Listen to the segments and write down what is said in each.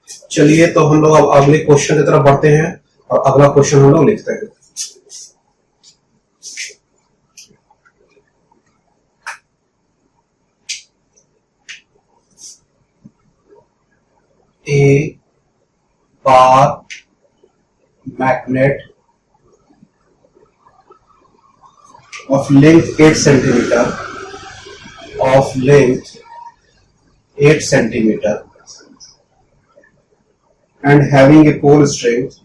चलिए तो हम लोग अब अगले क्वेश्चन की तरफ बढ़ते हैं और अगला क्वेश्चन हम लोग लिखते हैं। A bar magnet of length 8 centimeter and having a pole strength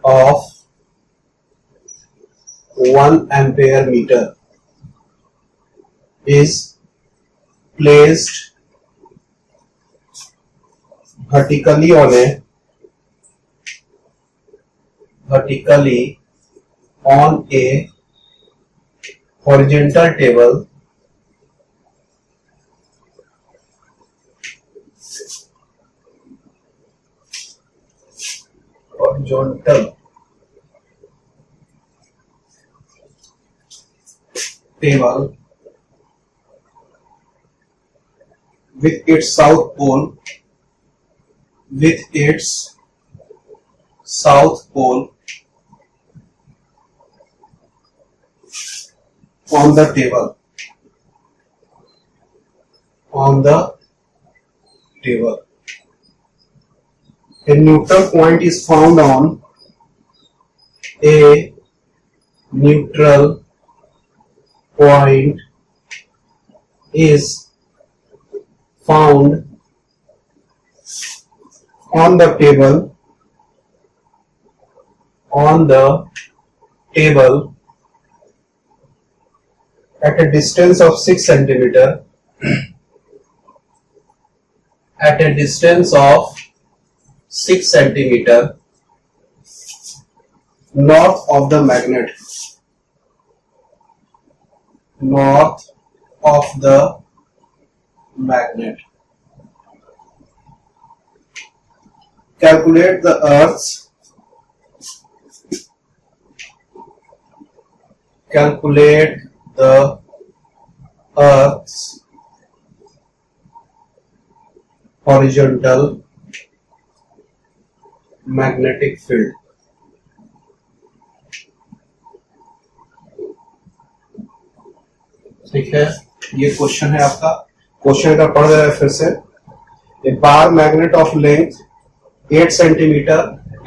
of 1 ampere meter is placed vertically on a horizontal table with its south pole on the table. A neutral point is found on the table at a distance of 6 centimeter north of the magnet. Calculate the Earth's horizontal magnetic field. ठीक है, ये question है आपका। Question का पढ़ रहे हैं फिर से। A bar magnet of length 8 centimeter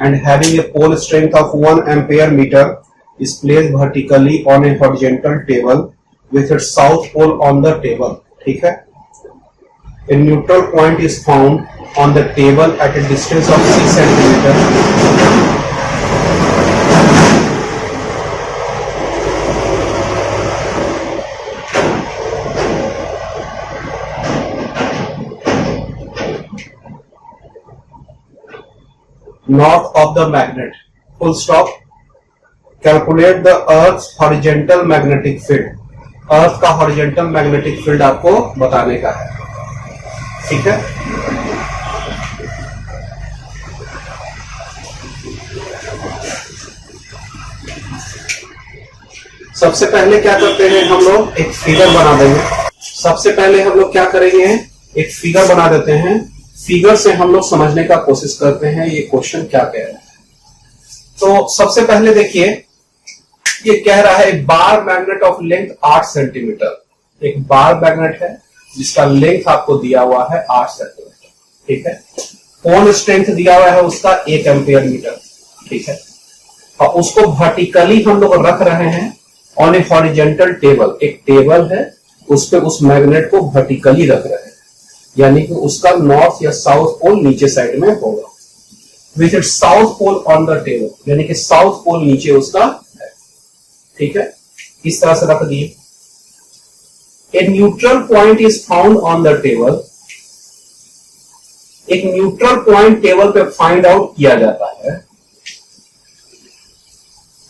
and having a pole strength of 1 ampere meter is placed vertically on a horizontal table with its south pole on the table. ठीक है। A neutral point is found on the table at a distance of 6 centimeter. North of the magnet. Full stop. Calculate the Earth's horizontal magnetic field. Earth का horizontal magnetic field आपको बताने का है। ठीक है। सबसे पहले क्या करते हैं हम लोग, एक फिगर बना देंगे। सबसे पहले हम लोग क्या करेंगे, एक फिगर बना देते हैं। फिगर से हम लोग समझने का कोशिश करते हैं ये क्वेश्चन क्या कह रहा है। तो सबसे पहले देखिए, ये कह रहा है एक बार मैग्नेट ऑफ लेंथ 8 सेंटीमीटर। एक बार मैग्नेट है जिसका लेंथ आपको दिया हुआ है 8 सेंटीमीटर। ठीक है। पोल स्ट्रेंथ दिया हुआ है उसका 1 एम्पियर मीटर। ठीक है। और उसको वर्टिकली हम लोग रख रहे हैं ऑन ए हॉरिजॉन्टल टेबल। एक टेबल है, उस पे उस मैग्नेट को वर्टिकली रख रहे हैं, यानी कि उसका नॉर्थ या साउथ पोल नीचे साइड में होगा। With it south pole on the table, यानी कि साउथ पोल नीचे उसका है। ठीक है। इस तरह से रख दिए। A neutral point is found on the table. एक न्यूट्रल पॉइंट टेबल पे फाइंड आउट किया जाता है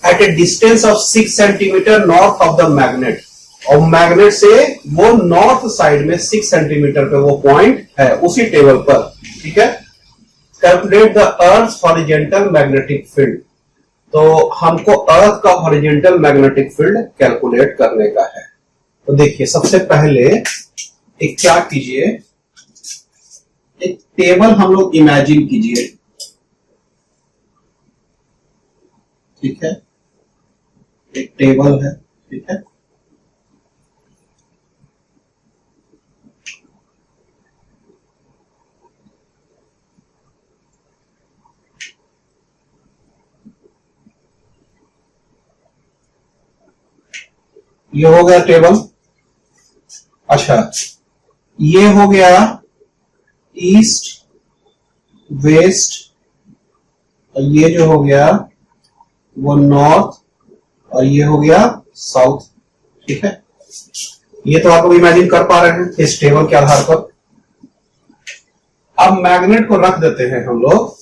at a distance of 6 centimetre north of the magnet. और मैग्नेट से वो नॉर्थ साइड में 6 सेंटीमीटर पे वो पॉइंट है उसी टेबल पर। ठीक है। Calculate the earth horizontal magnetic field. तो हमको अर्थ का हॉरिजेंटल मैग्नेटिक फील्ड कैलकुलेट करने का है। तो देखिए सबसे पहले एक क्या कीजिए, एक टेबल हम लोग इमेजिन कीजिए, ठीक है, एक टेबल है, ठीक है। ये हो गया टेबल। अच्छा, ये हो गया ईस्ट वेस्ट, और ये जो हो गया वो नॉर्थ, और ये हो गया साउथ, ठीक है। ये तो आप लोग इमेजिन कर पा रहे हैं इस टेबल के आधार पर। अब मैग्नेट को रख देते हैं हम लोग,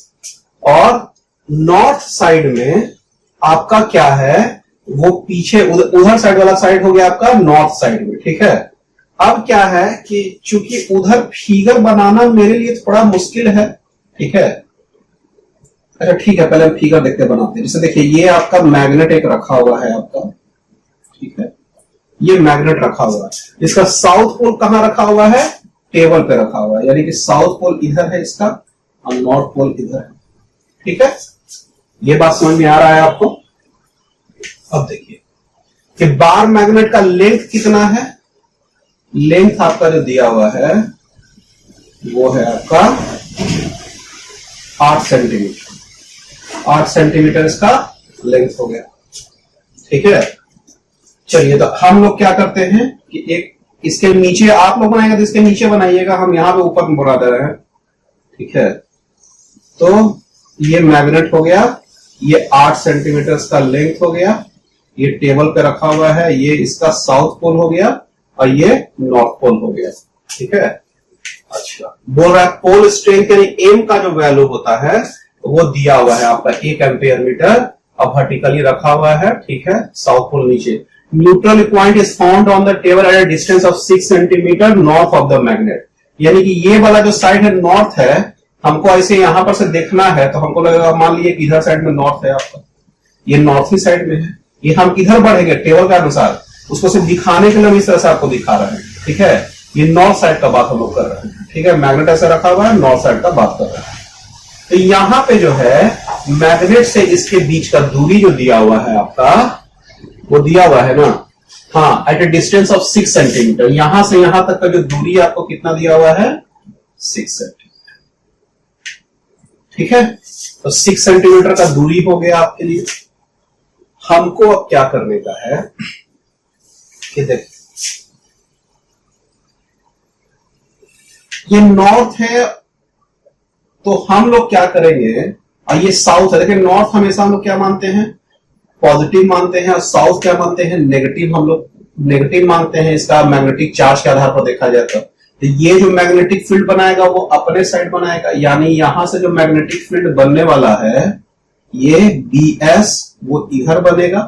और नॉर्थ साइड में आपका क्या है, वो पीछे उधर साइड वाला साइड हो गया आपका नॉर्थ साइड में, ठीक है। अब क्या है कि चूंकि उधर फिगर बनाना मेरे लिए थोड़ा मुश्किल है, ठीक है। अच्छा ठीक है, पहले हम फिगर देखते बनाते हैं। जैसे देखिए ये आपका मैग्नेट एक रखा हुआ है आपका, ठीक है, ये मैग्नेट रखा हुआ है। इसका साउथ पोल कहां रखा हुआ है, टेबल पे रखा हुआ है, यानी कि साउथ पोल इधर है इसका और नॉर्थ पोल इधर है, ठीक है। ये बात समझ में आ रहा है आपको। अब देखिए कि बार मैग्नेट का लेंथ कितना है, लेंथ आपका जो दिया हुआ है वो है आपका 8 सेंटीमीटर। 8 सेंटीमीटर इसका लेंथ हो गया, ठीक है। चलिए तो हम लोग क्या करते हैं कि एक इसके नीचे आप लोग बनाएगा तो इसके नीचे बनाइएगा, हम यहां पे ऊपर बना दे रहे हैं, ठीक है। तो ये मैग्नेट हो गया, ये 8 सेंटीमीटर का लेंथ हो गया, ये टेबल पे रखा हुआ है, ये इसका साउथ पोल हो गया और ये नॉर्थ पोल हो गया, ठीक है। अच्छा, बोल रहा है पोल स्ट्रेंथ यानी एम का जो वैल्यू होता है वो दिया हुआ है आपका 1 एम्पियर मीटर, अब वर्टिकली रखा हुआ है, ठीक है, साउथ पोल नीचे। Neutral point is found on the table at a distance of 6 centimetre north of the magnet, यानी कि ये वाला जो साइड है नॉर्थ है, हमको ऐसे यहां पर से देखना है तो हमको लगेगा, मान लीजिए कि इधर साइड में नॉर्थ है आपका, ये नॉर्थ ही साइड में है, ये हम किधर बढ़ेंगे टेबल के अनुसार, उसको सिर्फ दिखाने के लिए हम इस तरह से आपको दिखा रहे हैं, ठीक है। ये नॉर्थ साइड का बात हम लोग कर रहे हैं, ठीक है, मैग्नेट ऐसे रखा हुआ है, नॉर्थ साइड का बात कर रहे हैं। तो यहां पे जो है मैग्नेट से इसके बीच का दूरी जो दिया हुआ है आपका, वो दिया हुआ है ना, हाँ, at a distance of 6 centimetre, यहां से यहां तक का जो दूरी आपको कितना दिया हुआ है, 6 सेंटीमीटर, ठीक है। तो 6 सेंटीमीटर का दूरी हो गया आपके लिए। हमको अब क्या करने का है कि देखिए ये नॉर्थ है, तो हम लोग क्या करेंगे, और ये साउथ है, देखिए नॉर्थ हमेशा हम लोग क्या मानते हैं, पॉजिटिव मानते हैं, और साउथ क्या मानते हैं, नेगेटिव। हम लोग नेगेटिव मानते हैं इसका मैग्नेटिक चार्ज के आधार पर देखा जाए तो ये जो मैग्नेटिक फील्ड बनाएगा वो अपने साइड बनाएगा, यानी यहां से जो मैग्नेटिक फील्ड बनने वाला है ये BS वो इधर बनेगा,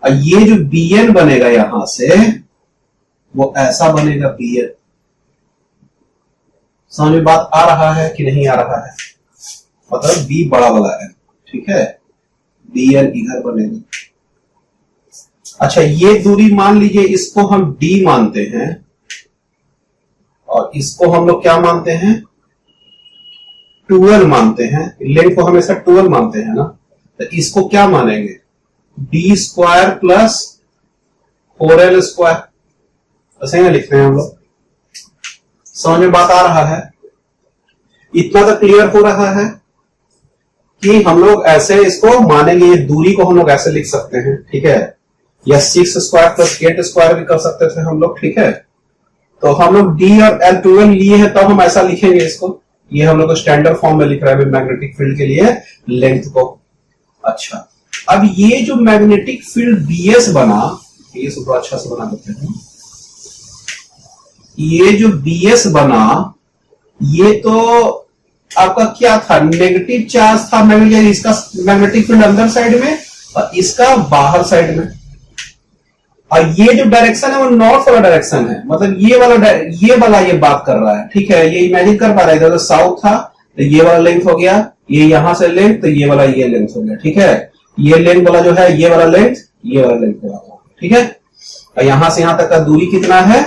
और ये जो BN बनेगा यहां से वो ऐसा बनेगा BN। समझ में बात आ रहा है कि नहीं आ रहा है, मतलब B बड़ा वाला है, ठीक है, BN इधर बनेगा। अच्छा, ये दूरी मान लीजिए इसको हम D मानते हैं, और इसको हम लोग क्या मानते हैं, 12 मानते हैं, लेंथ को हमेशा 12 मानते हैं ना, तो इसको क्या मानेंगे, D square plus 4L square, ऐसे ही लिखते हैं हम लोग। समझ में बात आ रहा है, इतना तो क्लियर हो रहा है कि हम लोग ऐसे इसको मानेंगे, ये दूरी को हम लोग ऐसे लिख सकते हैं, ठीक है, या 6 स्क्वायर प्लस 8 स्क्वायर भी कर सकते थे हम लोग, ठीक है। तो हम लोग D और L 12 लिए हैं, तब हम ऐसा लिखेंगे इसको, ये हम लोग स्टैंडर्ड फॉर्म में लिख रहा है मैग्नेटिक फील्ड के लिए लेंथ को। अच्छा, अब ये जो मैग्नेटिक फील्ड BS बना, ये सब अच्छा से बना देते हैं, ये जो BS बना, ये तो आपका क्या था, नेगेटिव चार्ज था मैग्नेटिक, इसका मैग्नेटिक फील्ड अंदर साइड में और इसका बाहर साइड में, और ये जो डायरेक्शन है वो नॉर्थ वाला डायरेक्शन है, मतलब ये वाला ये बात कर रहा है, ठीक है। ये इमेजिन कर पा रहा है, इधर साउथ था, तो ये वाला लेंथ हो गया, ये यहां से लेंथ, तो ये वाला ये लेंथ हो गया। ठीक है, ये लेंथ वाला जो है ये वाला लेंथ, ये वाला लेंथ होगा। ठीक है, और यहां से यहां तक का दूरी कितना है,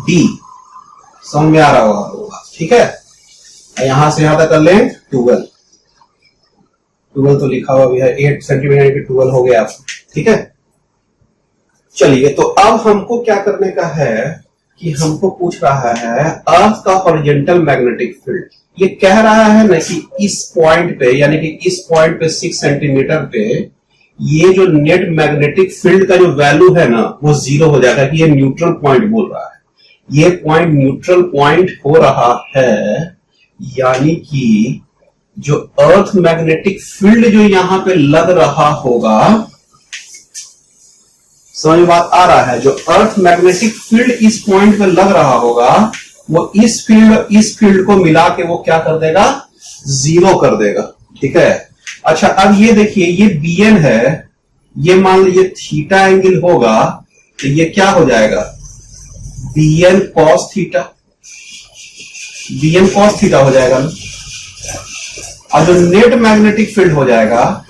d, समझ में आ रहा होगा आपको। ठीक है, और यहां से यहां तक का लेंथ 12 तो लिखा हुआ भी है 8 सेंटीमीटर की 12 हो गया। ठीक है, चलिए तो अब हमको क्या करने का है कि हमको पूछ रहा है अर्थ का हॉरिजॉन्टल मैग्नेटिक फील्ड। ये कह रहा है ना कि इस पॉइंट पे, यानी कि इस पॉइंट पे 6 सेंटीमीटर पे ये जो नेट मैग्नेटिक फील्ड का जो वैल्यू है ना वो 0 हो जाएगा, कि ये न्यूट्रल पॉइंट बोल रहा है। ये पॉइंट न्यूट्रल पॉइंट हो रहा है, यानी कि जो अर्थ मैग्नेटिक फील्ड जो यहां पे लग रहा होगा, समझ में बात आ रहा है, जो अर्थ मैग्नेटिक फील्ड इस पॉइंट पे लग रहा होगा वो इस फील्ड को मिला के वो क्या कर देगा, 0 कर देगा। ठीक है, अच्छा अब ये देखिए, ये bn है, ये मान लीजिए थीटा एंगल होगा, तो ये क्या हो जाएगा, bn cos theta, bn cos theta हो जाएगा ना। और जो नेट मैग्नेटिक फील्ड हो जाएगा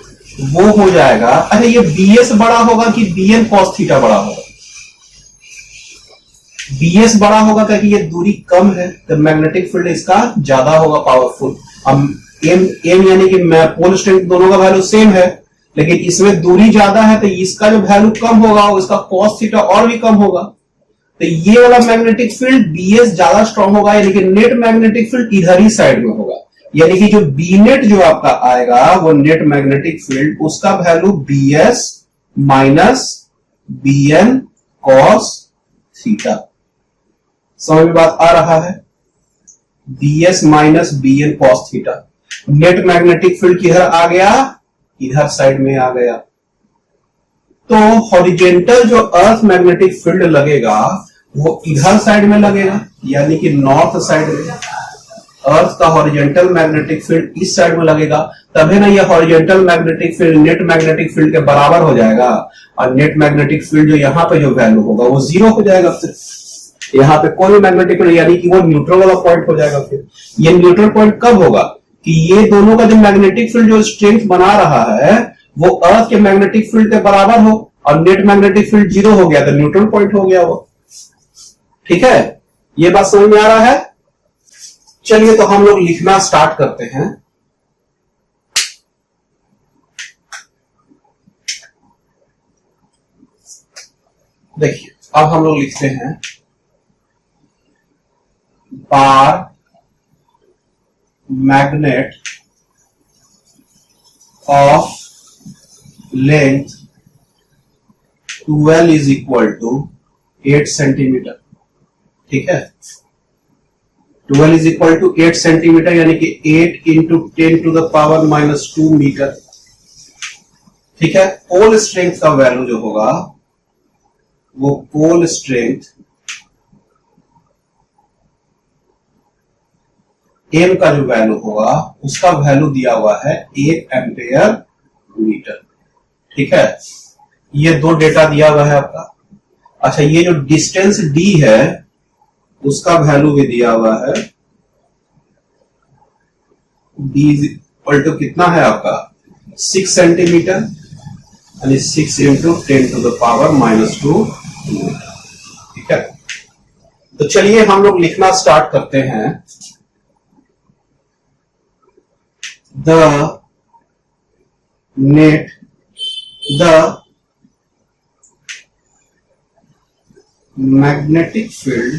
वो हो जाएगा, अच्छा ये bs बड़ा होगा कि bn cos थीटा बड़ा होगा, bs बड़ा होगा क्योंकि ये दूरी कम है, तो मैग्नेटिक फील्ड इसका ज्यादा होगा, पावरफुल। अब m यानी कि पोल स्ट्रेंथ दोनों का वैल्यू सेम है, लेकिन इसमें दूरी ज्यादा है तो इसका जो वैल्यू कम होगा इसका cos थीटा और भी कम होगा। तो ये वाला मैग्नेटिक फील्ड bs ज्यादा स्ट्रांग होगा, यानी कि नेट मैग्नेटिक फील्ड इधर ही साइड में होगा, यानी कि जो बी नेट जो आपका आएगा वो नेट मैग्नेटिक फील्ड, उसका value bs minus bn cos theta. समझ में बात आ रहा है, bs minus bn cos theta. Net magnetic field किधर आ गया, इधर साइड में आ गया। तो हॉरिजॉन्टल जो अर्थ मैग्नेटिक फील्ड लगेगा वो इधर साइड में लगेगा, यानी कि नॉर्थ साइड में। अर्थ का हॉरिजॉन्टल मैग्नेटिक फील्ड इस साइड में लगेगा, तभी ना ये horizontal magnetic field net magnetic field के बराबर हो जाएगा, और नेट मैग्नेटिक फील्ड जो यहां पे जो वैल्यू होगा वो 0 हो जाएगा। फिर यहां पे कोई मैग्नेटिक फील्ड, यानी कि वो न्यूट्रल वाला पॉइंट हो जाएगा। फिर ये न्यूट्रल पॉइंट कब होगा कि ये दोनों का जो मैग्नेटिक फील्ड जो स्ट्रेंथ बना रहा है वो अर्थ के मैग्नेटिक फील्ड के बराबर हो, और नेट मैग्नेटिक फील्ड 0 हो गया तो न्यूट्रल पॉइंट हो गया वो। ठीक है, ये बात समझ में आ रहा है। चलिए तो हम लोग लिखना स्टार्ट करते हैं। देखिए अब हम लोग लिखते हैं bar magnet of length 12 is equal to 8 centimetre. ठीक है, 12 इज इक्वल टू 8 सेंटीमीटर, यानी कि 8 into 10 to the power minus 2 metre. ठीक है, पोल स्ट्रेंथ का वैल्यू जो होगा वो पोल स्ट्रेंथ एम का जो वैल्यू होगा उसका वैल्यू दिया हुआ है 1 एम्पेयर मीटर। ठीक है, ये दो डेटा दिया हुआ है आपका। अच्छा, ये जो डिस्टेंस d है उसका वैल्यू भी दिया हुआ है, d इक्वल टू कितना है आपका 6 सेंटीमीटर, यानी 6 into 10 to the power minus 2। ठीक है, तो चलिए हम लोग लिखना स्टार्ट करते हैं। The net the magnetic field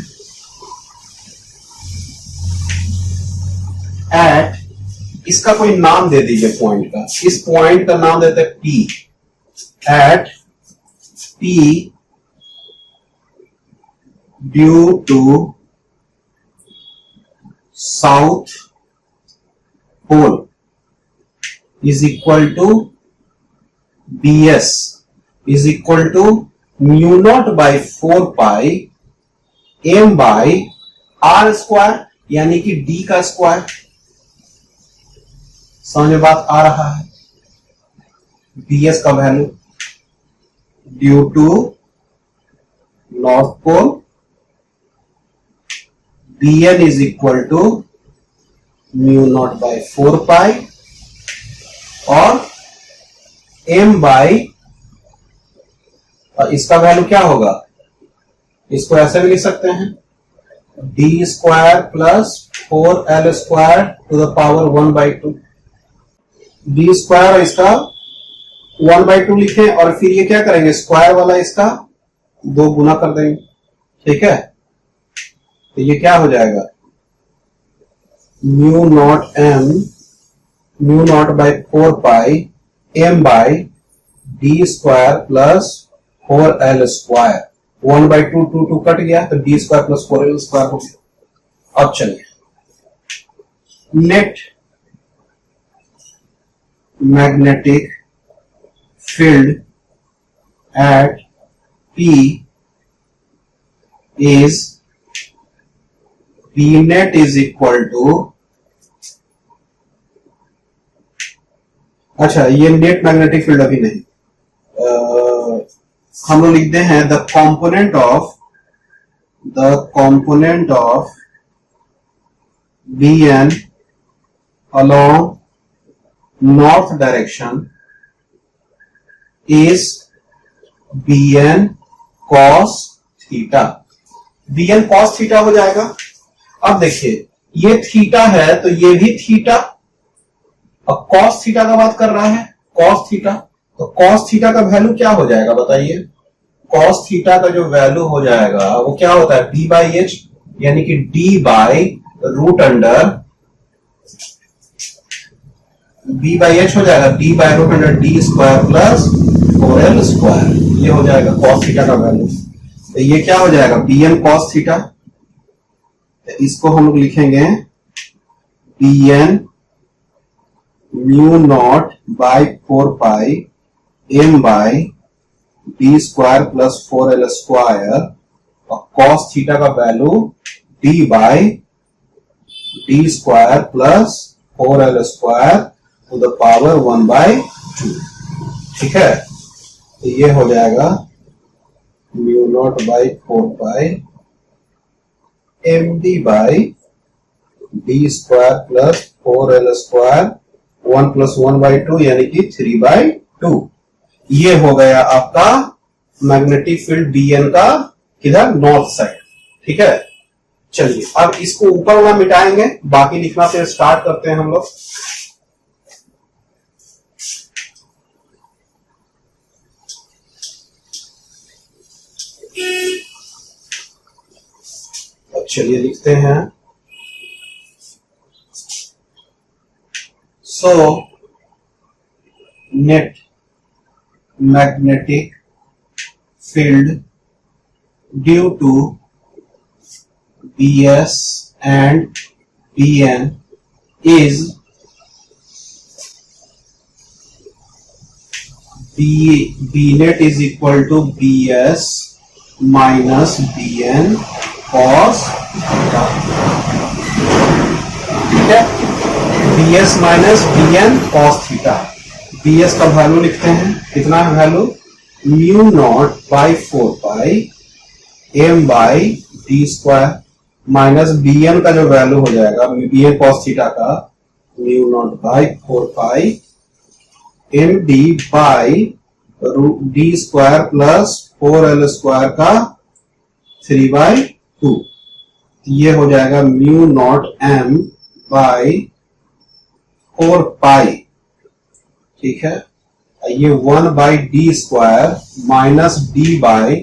eight, इसका कोई नाम दे दीजिए पॉइंट का, इस पॉइंट का नाम देते हैं P, at P due to south pole is equal to BS is equal to mu naught by 4 pi M by R square, यानी कि D का स्क्वायर। समझ में बात आ रहा है। BS का value due to north pole, BN is equal to mu naught by 4 pi और m बाई, और इसका वैल्यू क्या होगा, इसको ऐसे भी लिख सकते हैं d square plus 4l square to the power 1/2। D square और इसका 1/2 लिखें और फिर ये क्या करेंगे, स्क्वायर वाला इसका 2 गुना कर देंगे। ठीक है, तो ये क्या हो जाएगा, mu naught by 4 pi m by d square plus 4l square, 1/2 2 cut गया तो D square plus 4l square हो गया। अब चलिए, net magnetic field eight P is P net is equal to, अच्छा ये नेट मैग्नेटिक फील्ड अभी नहीं, हम लोग लिखते हैं the component of Bn along north direction is Bn cos theta. Bn cos theta हो जाएगा। अब देखिए ये थीटा है तो ये भी थीटा, अब cos थीटा का बात कर रहा है, cos थीटा, तो cos थीटा का वैल्यू क्या हो जाएगा बताइए, cos थीटा का जो वैल्यू हो जाएगा वो क्या होता है, d बाई एच, यानी कि d by root under, b by h हो जाएगा d by root under d square plus 4l square, ये हो जाएगा cos थीटा का वैल्यू। तो ये क्या हो जाएगा, bn cos थीटा, तो इसको हम लोग लिखेंगे bn mu naught by 4 pi m by d square plus 4l square, और cos थीटा का value d by d square plus 4l square to the power 1/2। ठीक है, तो ये हो जाएगा mu naught by 4 pi m d by d square plus 4l square 1 plus 1/2 यानी कि 3/2। ये हो गया आपका मैग्नेटिक फील्ड Bn का किधर, नॉर्थ साइड। ठीक है, चलिए अब इसको ऊपर वाला मिटाएंगे, बाकी लिखना फिर स्टार्ट करते हैं हम लोग। अब चलिए लिखते हैं, so net magnetic field due to Bs and Bn is B net is equal to Bs minus Bn cos theta। ठीक है, Bs minus Bn cos theta. Bs का वैल्यू लिखते हैं, कितना है value, mu naught by 4 pi m by d square minus Bn का जो value हो जाएगा Bn cos थीटा का mu naught by 4 pi m d by d square plus 4l square का 3/2। ये हो जाएगा mu naught m by 4 pi. ठीक है, ये 1/d square minus d by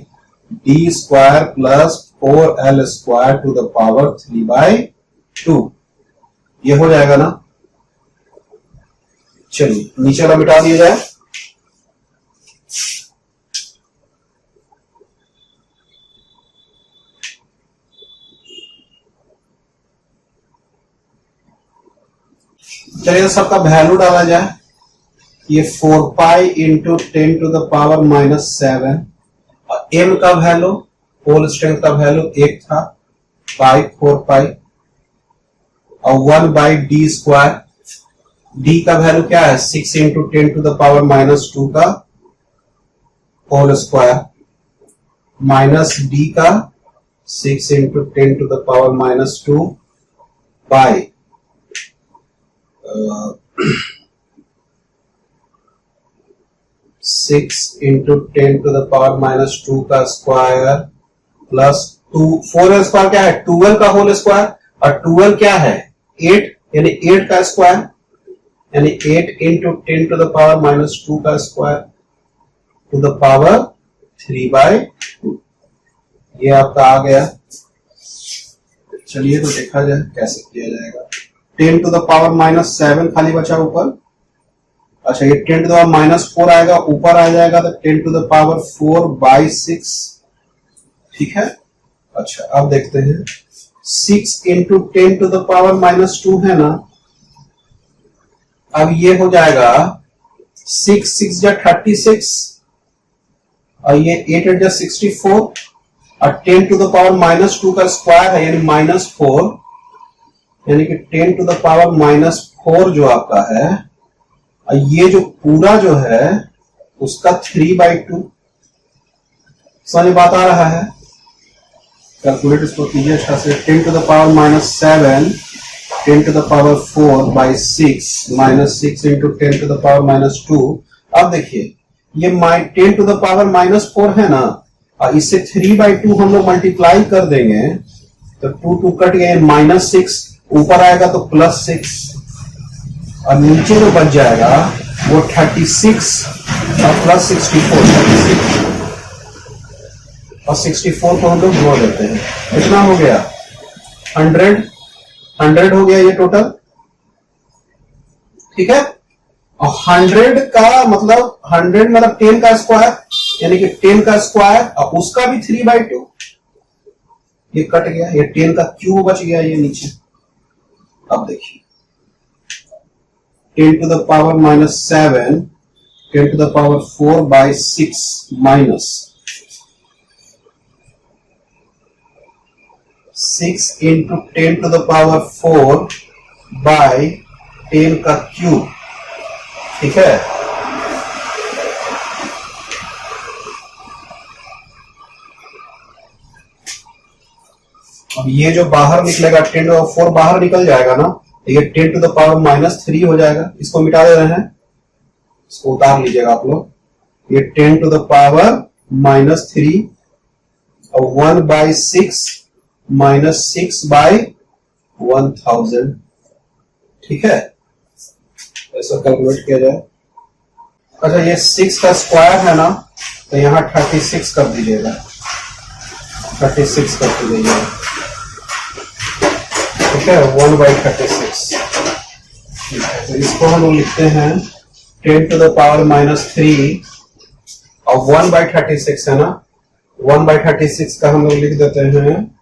d square plus 4l square to the power 3/2। ये हो जाएगा ना। चलिए नीचे वाला मिटा दिया जाए। चलिए सबका वैल्यू डाला जाए। ये 4 पाई इंटू 10 टू द पावर -7 और m का वैल्यू, होल स्ट्रेंथ का वैल्यू 1 था बाई 4 पाई और 1/d स्क्वायर। d का वैल्यू क्या है, 6 इंटू 10 टू द पावर -2 का होल स्क्वायर माइनस d का 6 into 10 to the power -2 by 6 into 10⁻⁻² का स्क्वायर प्लस 4 स्क्वायर क्या है 12 का होल स्क्वायर, और 12 क्या है 8, यानी 8 का स्क्वायर, यानी 8 इंटू 10⁻⁻² का स्क्वायर टू द पावर 3/2। ये आपका आ गया। चलिए तो देखा जाए कैसे किया जाएगा। 10⁻⁻7 खाली बचा ऊपर। अच्छा, ये 10⁻⁻4 आएगा, ऊपर आ जाएगा तो 10⁻4/6। ठीक है। अच्छा, अब देखते हैं 6 इंटू 10⁻⁻2 है ना। अब ये हो जाएगा 6 या 36, और ये 8 या 64, और 10⁻⁻2 का स्क्वायर है यानी -4, यानी कि 10⁻⁻4 जो आपका है, और ये जो पूरा जो है उसका 3/2। समझ बात आ रहा है? कैलकुलेट इसको कीजिए अच्छा से। 10⁻⁻7 10⁻4/6 -6 इंटू 10⁻⁻2। अब देखिए ये 10⁻⁻4 है ना, और इससे 3/2 हम लोग मल्टीप्लाई कर देंगे तो 2 कट गए, -6 ऊपर आएगा तो +6, और नीचे जो बच जाएगा वो 36 और +64, 36 और 64 को हम लोग जोड़ देते हैं। कितना हो गया 100 हो गया ये टोटल। ठीक है। और 100 का मतलब 100 मतलब 10 का स्क्वायर, यानी कि 10 का स्क्वायर और उसका भी 3/2। ये कट गया, ये 10 का क्यूब बच गया ये नीचे। अब देखिए 10⁻⁻7 10⁻4/6 माइनस 6 इंटू 10⁻4/10 का क्यूब। ठीक है। अब ये जो बाहर निकलेगा 10⁻4 बाहर निकल जाएगा ना, तो ये 10⁻³ हो जाएगा। इसको मिटा दे रहे हैं, इसको उतार लीजिएगा आप लोग। ये 10⁻³ और 1/6 -6/1000। ठीक है। ऐसा कैलकुलेट किया जाए। अच्छा, ये 6 का स्क्वायर है ना, तो यहां 36 कर दीजिएगा, 36 कर दीजिएगा। ठीक है, 1/36। ठीक है, तो इसको हम लोग लिखते हैं 10⁻³ और 1/36 है ना, 1/36 का हम लोग लिख देते हैं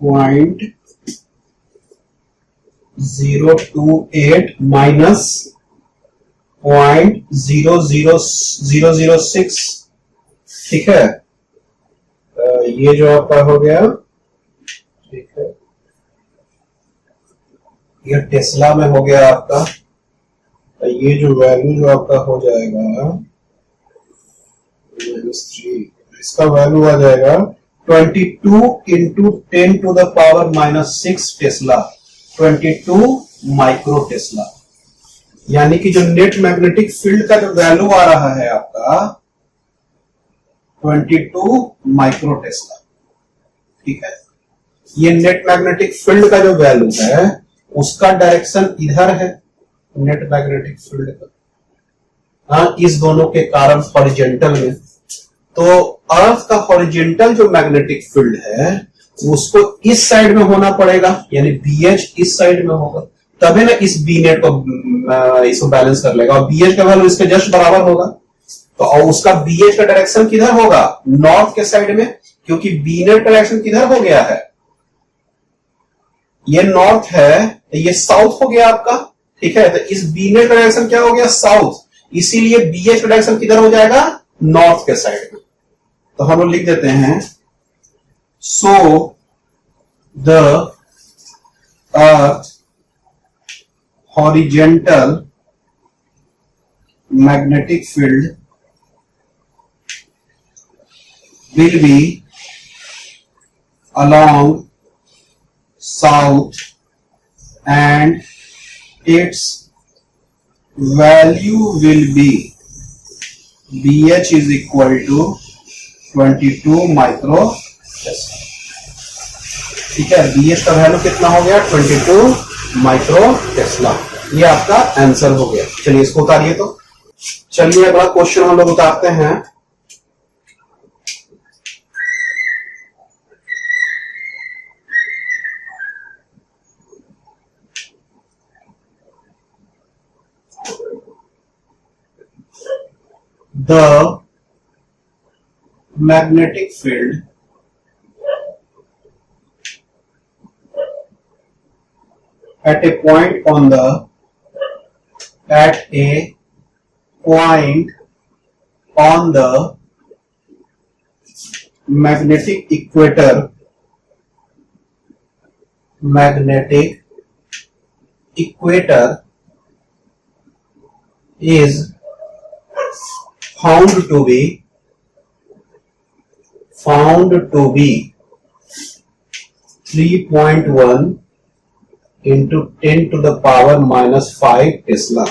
0.028 माइनस 0.00006। ठीक है। ये जो आपका हो गया, ठीक है, ये टेस्ला में हो गया आपका। ये जो वैल्यू जो आपका हो जाएगा -3, इसका वैल्यू आ जाएगा 22 इंटू 10⁻⁻6 टेस्ला, 22 माइक्रो टेस्ला। यानी कि जो नेट मैग्नेटिक फील्ड का जो वैल्यू आ रहा है आपका 22 माइक्रो टेस्ला। ठीक है। ये नेट मैग्नेटिक फील्ड का जो वैल्यू है उसका डायरेक्शन इधर है, नेट मैग्नेटिक फील्ड का। हाँ, इस दोनों के कारण हॉरिजॉन्टल में, तो अर्थ का हॉरिजॉन्टल जो मैग्नेटिक फील्ड है उसको इस साइड में होना पड़ेगा, यानी BH इस साइड में होगा, तभी ना इस बी नेट को इसको बैलेंस कर लेगा, और BH का वैल्यू इसके जस्ट बराबर होगा। तो और उसका BH का डायरेक्शन किधर होगा, नॉर्थ के साइड में, क्योंकि बी नेट का डायरेक्शन किधर हो गया है, ये नॉर्थ है, तो ये साउथ हो गया आपका। ठीक है। तो इस बी नेट का डायरेक्शन क्या हो गया, साउथ, इसीलिए BH का डायरेक्शन किधर हो जाएगा, नॉर्थ के साइड में। तो हम लोग लिख देते हैं so the earth horizontal magnetic field will be along south and its value will be BH is equal to 22 micro Tesla. ठीक है, BH का वैल्यू कितना हो गया 22 माइक्रो टेस्ला। ये आपका आंसर हो गया। चलिए इसको उतारिए। तो चलिए अगला क्वेश्चन हम लोग उतारते हैं। The magnetic field at a point on the magnetic equator is found to be 3.1 into 10 to the power minus 5 Tesla.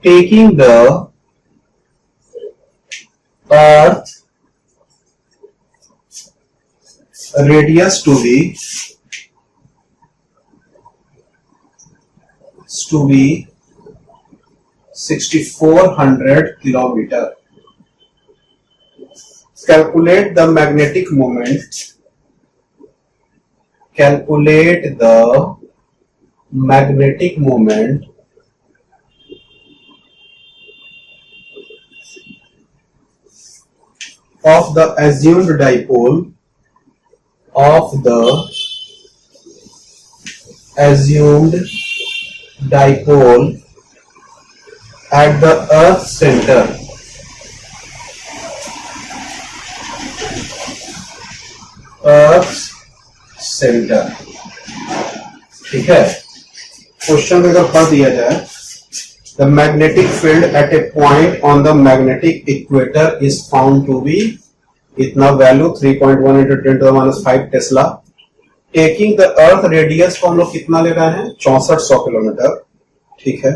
Taking the Earth radius to be 6400 kilometer. Calculate the magnetic moment. Calculate the magnetic moment of the assumed dipole at the earth center. ठीक है, question अगर पढ़ दिया जाए, the magnetic field at a point on the magnetic equator is found to be इतना value 3.1 into 10 to the minus 5 tesla. Taking the earth radius को हम लोग कितना ले रहे हैं 6400 किलोमीटर। ठीक है,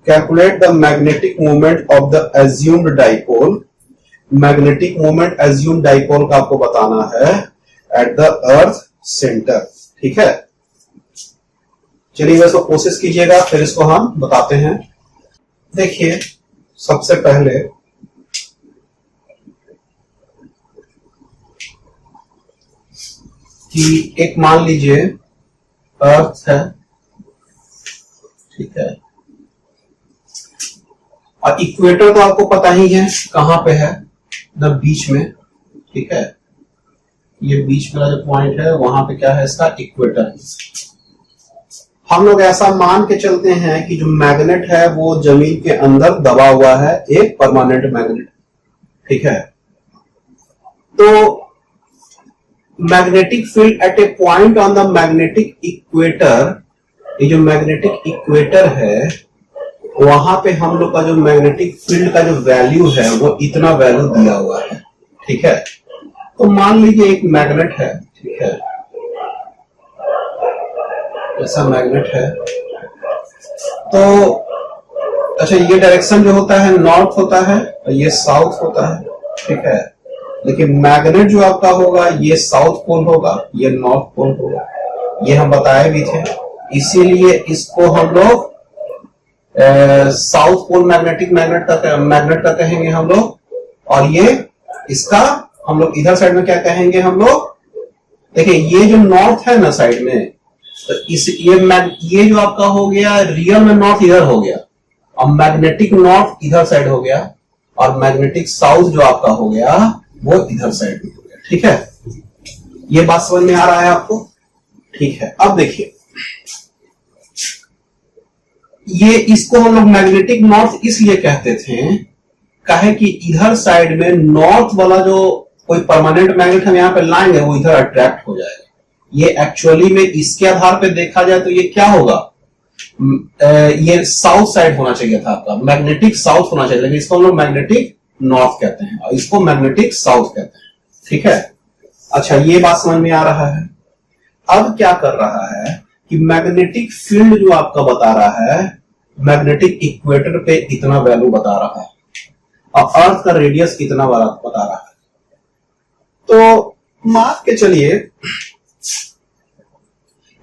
calculate the magnetic moment of the assumed dipole. Magnetic moment assumed dipole का आपको बताना है एट द अर्थ सेंटर। ठीक है, चलिए वैसे कोशिश कीजिएगा, फिर इसको हम बताते हैं। देखिए सबसे पहले कि एक मान लीजिए अर्थ है, ठीक है, और इक्वेटर तो आपको पता ही है कहां पे है, द बीच में। ठीक है, ये बीच वाला जो पॉइंट है वहां पे क्या है, इसका इक्वेटर है। हम लोग ऐसा मान के चलते हैं कि जो मैग्नेट है वो जमीन के अंदर दबा हुआ है, एक परमानेंट मैग्नेट। ठीक है, तो magnetic field at a point on the magnetic equator, ये जो मैग्नेटिक इक्वेटर है वहां पे हम लोग का जो मैग्नेटिक फील्ड का जो वैल्यू है वो इतना वैल्यू दिया हुआ है। ठीक है, तो मान लीजिए एक मैग्नेट है, ठीक है, ऐसा मैग्नेट है, तो अच्छा ये डायरेक्शन जो होता है नॉर्थ होता है और ये साउथ होता है। ठीक है, लेकिन मैग्नेट जो आपका होगा ये साउथ पोल होगा, ये नॉर्थ पोल होगा, ये हम बताए भी थे। इसीलिए इसको हम लोग साउथ पोल मैग्नेट का कहेंगे हम लोग, और ये इसका हम लोग इधर साइड में क्या कहेंगे हम लोग। देखिए ये जो नॉर्थ है ना साइड में, तो ये जो आपका हो गया रियल में नॉर्थ इधर हो गया, और मैग्नेटिक नॉर्थ इधर साइड हो गया, और मैग्नेटिक साउथ जो आपका हो गया वो इधर साइड में हो गया। ठीक है, ये बात समझ में आ रहा है आपको। ठीक है, अब देखिए ये इसको हम लोग मैग्नेटिक नॉर्थ इसलिए कहते थे, कहे कि इधर साइड में नॉर्थ वाला जो कोई परमानेंट मैग्नेट हम यहां पे लाएंगे वो इधर अट्रैक्ट हो जाएगा। ये एक्चुअली में इसके आधार पे देखा जाए तो ये क्या होगा, ये साउथ साइड होना चाहिए था आपका, मैग्नेटिक साउथ होना चाहिए, लेकिन इसको हम लोग मैग्नेटिक नॉर्थ कहते हैं और इसको मैग्नेटिक साउथ कहते हैं। ठीक है, अच्छा ये बात समझ में आ रहा है। अब क्या कर रहा है कि मैग्नेटिक फील्ड जो आपका बता रहा है, मैग्नेटिक इक्वेटर पे इतना वैल्यू बता रहा है और अर्थ का रेडियस इतना बता रहा है। तो मान के चलिए,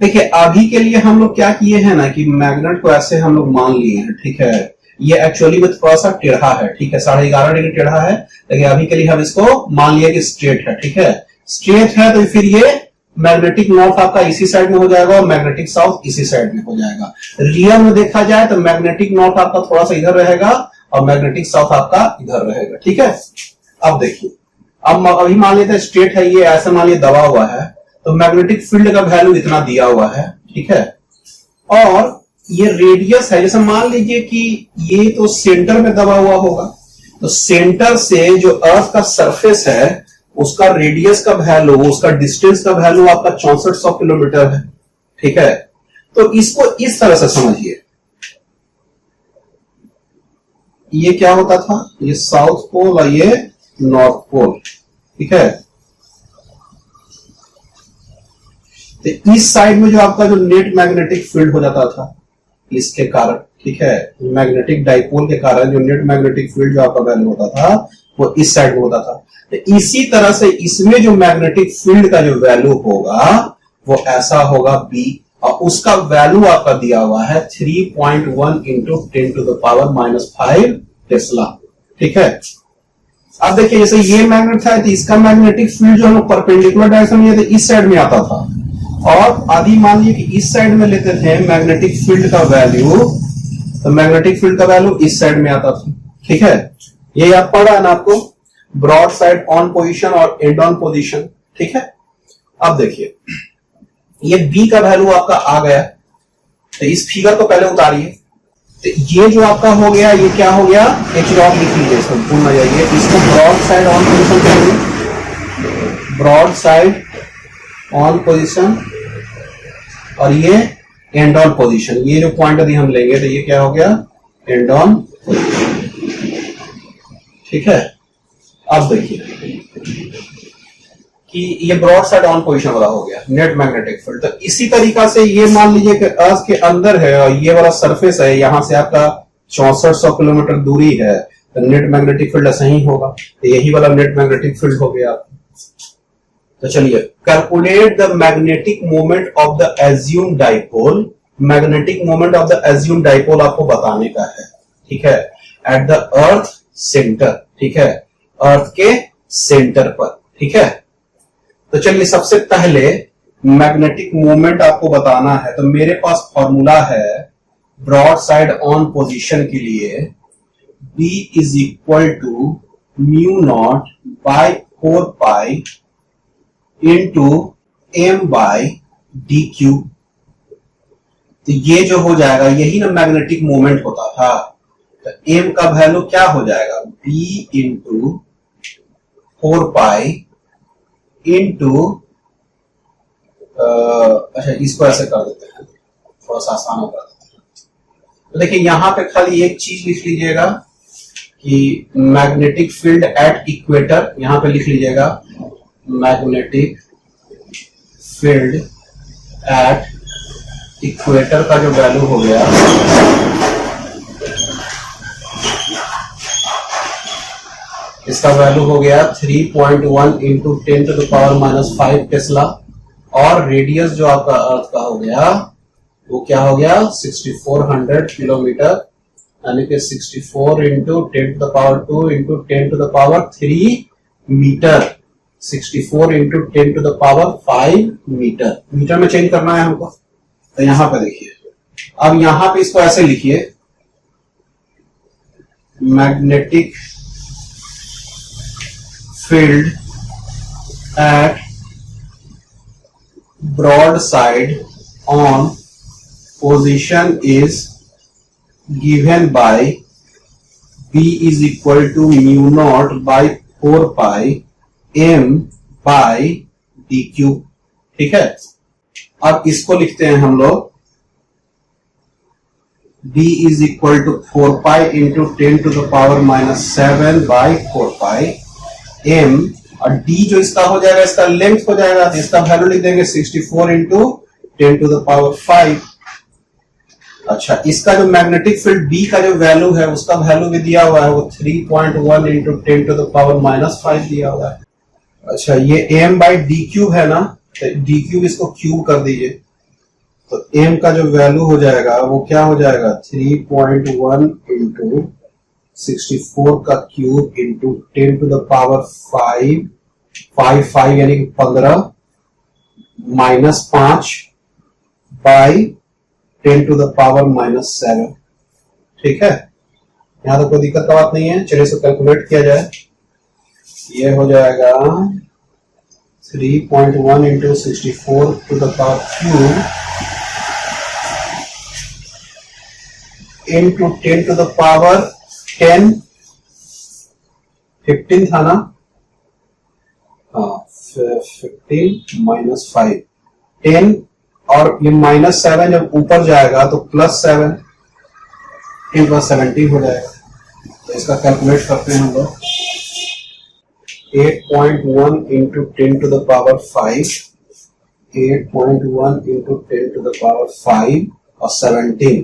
देखिए अभी के लिए हम लोग क्या किए हैं ना कि मैग्नेट को ऐसे हम लोग मान लिए हैं, ठीक है। ये एक्चुअली में थोड़ा सा टेढ़ा है, ठीक है, 11.5 डिग्री टेढ़ा है, लेकिन अभी के लिए हम इसको मान लिया कि स्ट्रेट है, ठीक है। स्ट्रेट है तो फिर ये मैग्नेटिक नॉर्थ आपका इसी साइड में हो जाएगा और मैग्नेटिक साउथ इसी साइड में हो जाएगा। रियल में देखा जाए तो मैग्नेटिक नॉर्थ आपका थोड़ा सा इधर रहेगा और मैग्नेटिक साउथ आपका इधर रहेगा, ठीक है। अब देखिए, अब अभी मान लेते हैं स्ट्रेट है, ये ऐसे मान लिया दबा हुआ है, तो मैग्नेटिक फील्ड का वैल्यू इतना दिया हुआ है, ठीक है। और ये रेडियस है, जैसे मान लीजिए कि ये तो सेंटर में दबा हुआ होगा, तो सेंटर से जो अर्थ का सरफेस है उसका रेडियस का वैल्यू, उसका डिस्टेंस का वैल्यू आपका 6400 किलोमीटर है, ठीक है। तो इसको इस तरह से समझिए, ये क्या होता था, ये साउथ पोल और ये नॉर्थ पोल, ठीक है। तो इस साइड में जो आपका जो नेट मैग्नेटिक फील्ड हो जाता था इसके कारण, ठीक है, मैग्नेटिक डाइपोल के कारण जो नेट मैग्नेटिक फील्ड जो आपका वैल्यू होता था वो इस साइड में होता था। तो इसी तरह से इसमें जो मैग्नेटिक फील्ड का जो वैल्यू होगा वो ऐसा होगा बी, और उसका वैल्यू आपका दिया हुआ है 3.1 इंटू 10⁻⁵ टेस्ला, ठीक है। अब देखिए, जैसे ये मैग्नेट था तो इसका मैग्नेटिक फील्ड जो हम परपेंडिकुलर डायरेक्शन में तो इस साइड में आता था, और आदि मान लीजिए कि इस साइड में लेते थे मैग्नेटिक फील्ड का वैल्यू, तो मैग्नेटिक फील्ड का वैल्यू इस साइड में आता था, ठीक है। ये याद पड़ रहा है ना आपको, ब्रॉड साइड ऑन पोजीशन और एंड ऑन पोजीशन, ठीक है। अब देखिए, ये बी का वैल्यू आपका आ गया, तो इस फिगर को पहले उतारिए। तो ये जो आपका हो गया, ये क्या हो गया, एच डॉट लिख लीजिए, इसको भूल ना जाइए। इसको ब्रॉड साइड ऑन पोजीशन कहेंगे, ब्रॉड साइड ऑन पोजीशन, और ये एंड ऑन पोजीशन। ये जो पॉइंट यदि हम लेंगे तो ये क्या हो गया, एंड ऑन पोजीशन, ठीक है। अब देखिए कि ये ब्रॉड साइड ऑन पोजीशन वाला हो गया नेट मैग्नेटिक फील्ड। तो इसी तरीका से ये मान लीजिए कि अर्थ के अंदर है और ये वाला सरफेस है, यहां से आपका 6400 किलोमीटर दूरी है, तो नेट मैग्नेटिक फील्ड ऐसा ही होगा। तो यही वाला नेट मैग्नेटिक फील्ड हो गया। तो चलिए, calculate the magnetic moment of the assume dipole. Magnetic moment of the assume dipole आपको बताने का है, ठीक है, एट द अर्थ सेंटर, ठीक है, अर्थ के सेंटर पर, ठीक है। तो चलिए, सबसे पहले मैग्नेटिक मोमेंट आपको बताना है, तो मेरे पास फॉर्मूला है ब्रॉड साइड ऑन पोजीशन के लिए, B is equal to mu naught by 4 pi into m by d cube. तो ये जो हो जाएगा, यही ना मैग्नेटिक मोमेंट होता था। तो एम का वैल्यू क्या हो जाएगा, B इंटू 4 पाई इंटू, अच्छा इसको ऐसे कर देते हैं, थोड़ा सा आसान हो जाता है। तो देखिए, यहां पे खाली एक चीज लिख लीजिएगा कि मैग्नेटिक फील्ड एट इक्वेटर, यहां पे लिख लीजिएगा मैग्नेटिक फील्ड एट इक्वेटर का जो वैल्यू हो गया, इसका वैल्यू हो गया 3.1 इंटू 10⁻⁵ टेस्ला, और रेडियस जो आपका अर्थ का हो गया वो क्या हो गया, 6400 किलोमीटर, यानी कि 64 into 10⁻² into 10⁻³ metre, 64 into 10⁵ metre. Metre में चेंज करना है हमको। तो यहां पर देखिए, अब यहां पे इसको ऐसे लिखिए, magnetic field at broad side on position is given by B is equal to mu naught by 4 pi m by d cube, ठीक है। अब इसको लिखते हैं हम लोग, B is equal to 4 pi into 10⁻⁷ by 4 pi m, और d जो इसका हो जाएगा, इसका लेंथ हो जाएगा, तो इसका वैल्यू लिख देंगे 64 इंटू 10⁻⁵। अच्छा, इसका जो मैग्नेटिक फील्ड बी का जो वैल्यू है उसका वैल्यू भी दिया हुआ है, वो 3.1 इंटू 10⁻⁻⁵ दिया हुआ है। अच्छा, ये एम बाई डी क्यूब है ना, तो डी क्यूब इसको क्यूब कर दीजिए, तो एम का जो वैल्यू हो जाएगा वो क्या हो जाएगा, 3.1 इंटू 64 का क्यूब इंटू 10⁻⁵, 5 यानी कि 15 माइनस 5 बाई 10⁻⁻⁷। ठीक है, यहां तो कोई दिक्कत का बात नहीं है। चलिए इसको कैलकुलेट किया जाए। ये हो जाएगा 3.1 into 64 to the power cube into 10⁻10, 15 था ना, हाँ 15 माइनस 5, 10, और ये -7 जब ऊपर जाएगा तो +7, 10 + 17 हो जाएगा। तो इसका कैलकुलेट करते हैं हम लोग। 8.1 इंटू 10⁵, 8.1 इंटू 10⁵ और 17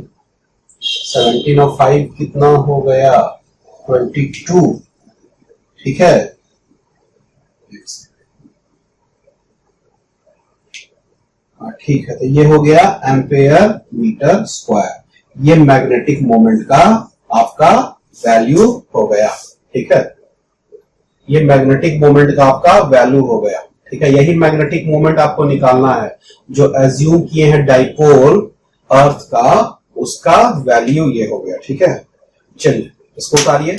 और 5 कितना हो गया, 22। ठीक है, ठीक है, तो ये हो गया एम्पेयर मीटर स्क्वायर। ये मैग्नेटिक मोमेंट का आपका वैल्यू हो गया। ठीक है, ये मैग्नेटिक मोमेंट का आपका वैल्यू हो गया। ठीक है, यही मैग्नेटिक मोमेंट आपको निकालना है जो एज्यूम किए हैं डाइपोल अर्थ का, उसका वैल्यू ये हो गया। ठीक है, चलिए इसको उतारिए।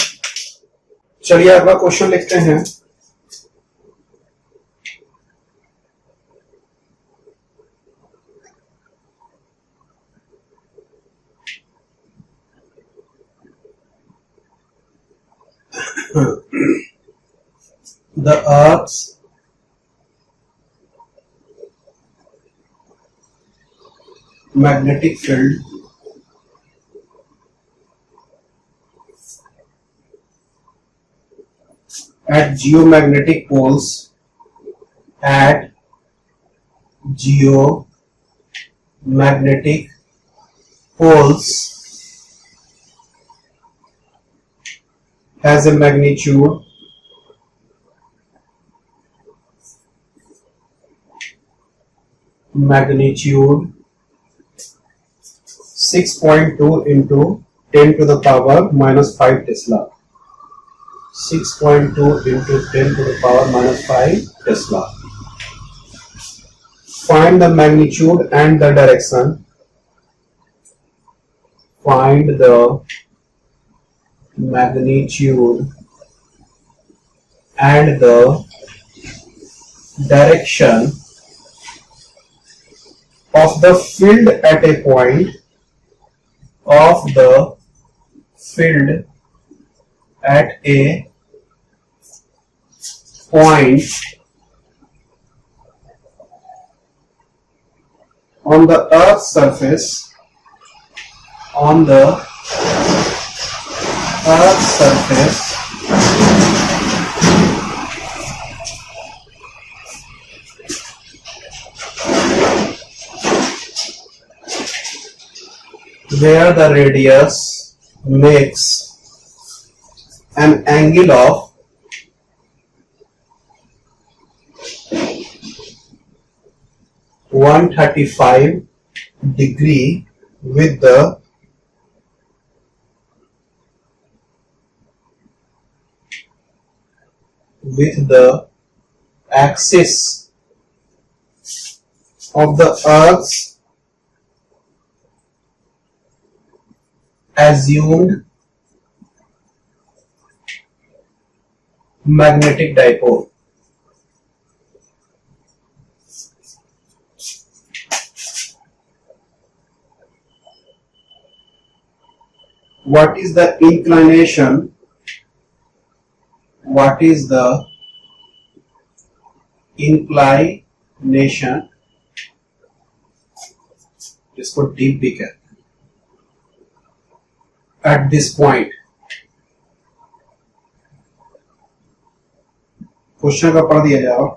चलिए अगला क्वेश्चन लिखते हैं। The Earth's magnetic field at geomagnetic poles has a magnitude magnitude 6.2 into 10⁻⁻⁵ Tesla. 6.2 into 10⁻⁻⁵ Tesla. Find the magnitude and the direction. Find the magnitude and the direction of the field at a point on the Earth's surface where the radius makes an angle of 135 degree with the axis of the Earth's assumed magnetic dipole. What is the inclination? What is the inclination? इसको deep भी कहते हैं। At this point question का पढ़ दिया जाओ।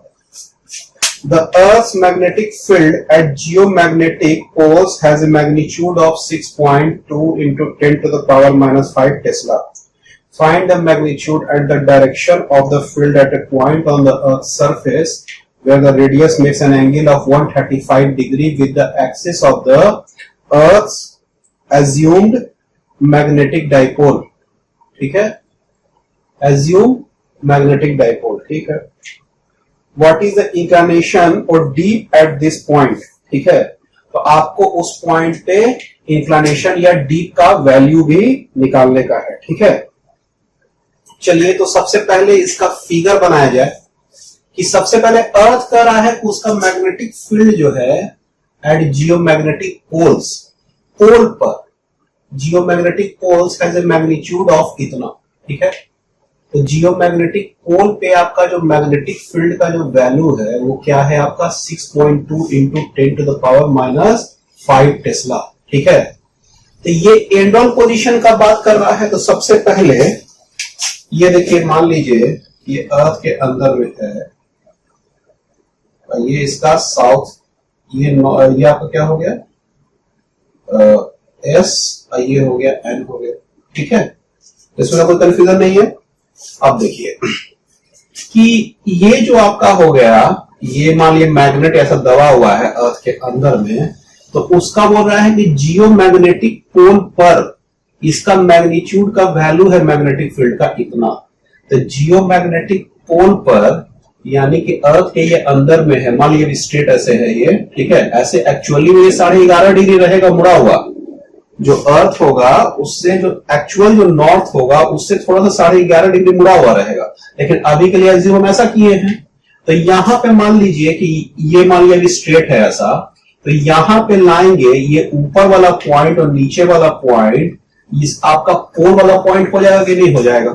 The Earth's magnetic field at geomagnetic poles has a magnitude of 6.2 into 10 to the power minus 5 Tesla. Find the magnitude at the direction of the field at a point on the Earth's surface where the radius makes an angle of 135 degree with the axis of the Earth's assumed magnetic dipole। ठीक है, assumed magnetic dipole। ठीक है, What is the inclination or deep at this point? ठीक है, तो आपको उस point पे इंक्लिनेशन या डीप का वैल्यू भी निकालने का है। ठीक है, चलिए तो सबसे पहले इसका फिगर बनाया जाए कि सबसे पहले अर्थ कर रहा है कि उसका मैग्नेटिक फील्ड जो है एट जियोमैग्नेटिक पोल्स, पोल पर geomagnetic poles has a magnitude of इतना। ठीक है, तो जियोमैग्नेटिक पोल पे आपका जो मैग्नेटिक फील्ड का जो वैल्यू है वो क्या है आपका 6.2 into 10 to the power minus 5 tesla. ठीक है, तो ये एंड ऑन पोजीशन का बात कर रहा है। तो सबसे पहले ये देखिए, मान लीजिए ये अर्थ के अंदर में है, ये इसका साउथ, ये आपका क्या हो गया एस, ये हो गया एन हो गया। ठीक है, इसमें कोई कंफ्यूजन नहीं है। अब देखिए कि ये जो आपका हो गया, ये मान लीजिए मैग्नेट ऐसा दबा हुआ है अर्थ के अंदर में, तो उसका बोल रहा है कि जियोमैग्नेटिक पोल पर इसका मैग्नीट्यूड का वैल्यू है मैग्नेटिक फील्ड का इतना। तो जियोमैग्नेटिक पोल पर यानी कि अर्थ के ये अंदर में है, मान लीजिए स्ट्रेट ऐसे है ये। ठीक है, ऐसे एक्चुअली में ये 11.5 डिग्री रहेगा मुड़ा हुआ, जो अर्थ होगा उससे जो एक्चुअल जो नॉर्थ होगा उससे थोड़ा सा 11.5 डिग्री मुड़ा हुआ रहेगा, लेकिन अभी के लिए एज्यूम हम ऐसा किए हैं। तो यहां पे मान लीजिए कि ये मान लीजिए स्ट्रेट है ऐसा, तो यहां पे लाएंगे ये ऊपर वाला पॉइंट और नीचे वाला पॉइंट, इस आपका पोल वाला पॉइंट हो जाएगा कि नहीं हो जाएगा।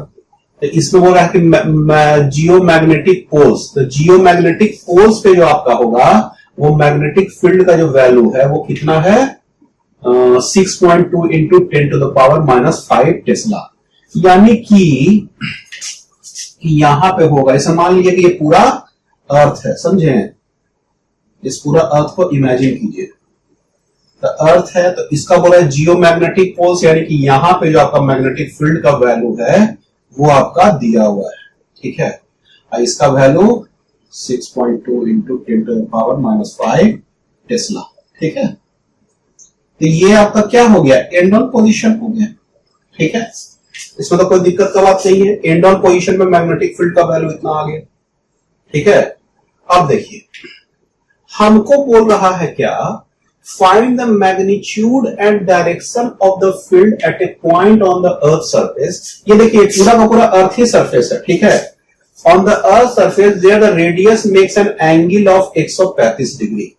तो इसमें बोल रहा है कि जियोमैग्नेटिक पोल्स, तो जियोमैग्नेटिक पोल्स पे जो आपका होगा वो मैग्नेटिक फील्ड का जो वैल्यू है वो कितना है 6.2 into 10 to the power minus 5 tesla. यानी कि यहां पे होगा, इसे मान लीजिए कि ये पूरा अर्थ है, समझे, इस पूरा अर्थ को इमेजिन कीजिए। तो अर्थ है, तो इसका बोला है जियोमैग्नेटिक पोल्स, यानी कि यहां पे जो आपका मैग्नेटिक फील्ड का वैल्यू है वो आपका दिया हुआ है। ठीक है, इसका value 6.2 into 10 to the power minus 5 tesla. ठीक है, तो ये आपका क्या हो गया, एंड ऑन पोजीशन हो गया। ठीक है, इसमें तो कोई दिक्कत का बात नहीं है, एंड ऑन पोजीशन में मैग्नेटिक फील्ड का वैल्यू इतना आ गया। ठीक है, अब देखिए हमको बोल रहा है क्या, find the magnitude and direction of the field at a point on the earth surface. ये देखिए पूरा का पूरा अर्थ ही सरफेस है। ठीक है, on the earth surface there the radius makes an angle of 135 degree.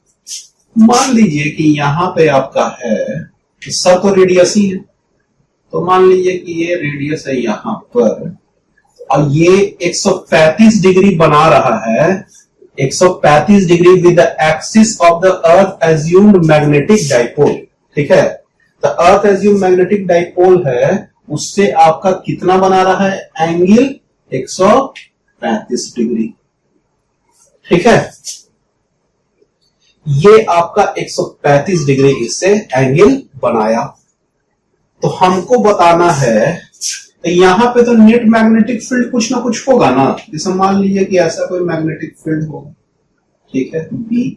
मान लीजिए कि यहां पे आपका है, सब तो रेडियस ही है, तो मान लीजिए कि ये रेडियस है यहां पर, और ये 135 डिग्री बना रहा है, 135 degree with the axis of the earth assumed magnetic dipole. ठीक है, तो अर्थ एज्यूम्ड मैग्नेटिक डाइपोल है, उससे आपका कितना बना रहा है एंगल 135 डिग्री। ठीक है, ये आपका 135 डिग्री इससे एंगल बनाया। तो हमको बताना है, तो यहां पे तो नेट मैग्नेटिक फील्ड कुछ ना कुछ होगा ना, जैसे मान लीजिए कि ऐसा कोई मैग्नेटिक फील्ड होगा। ठीक है, बी।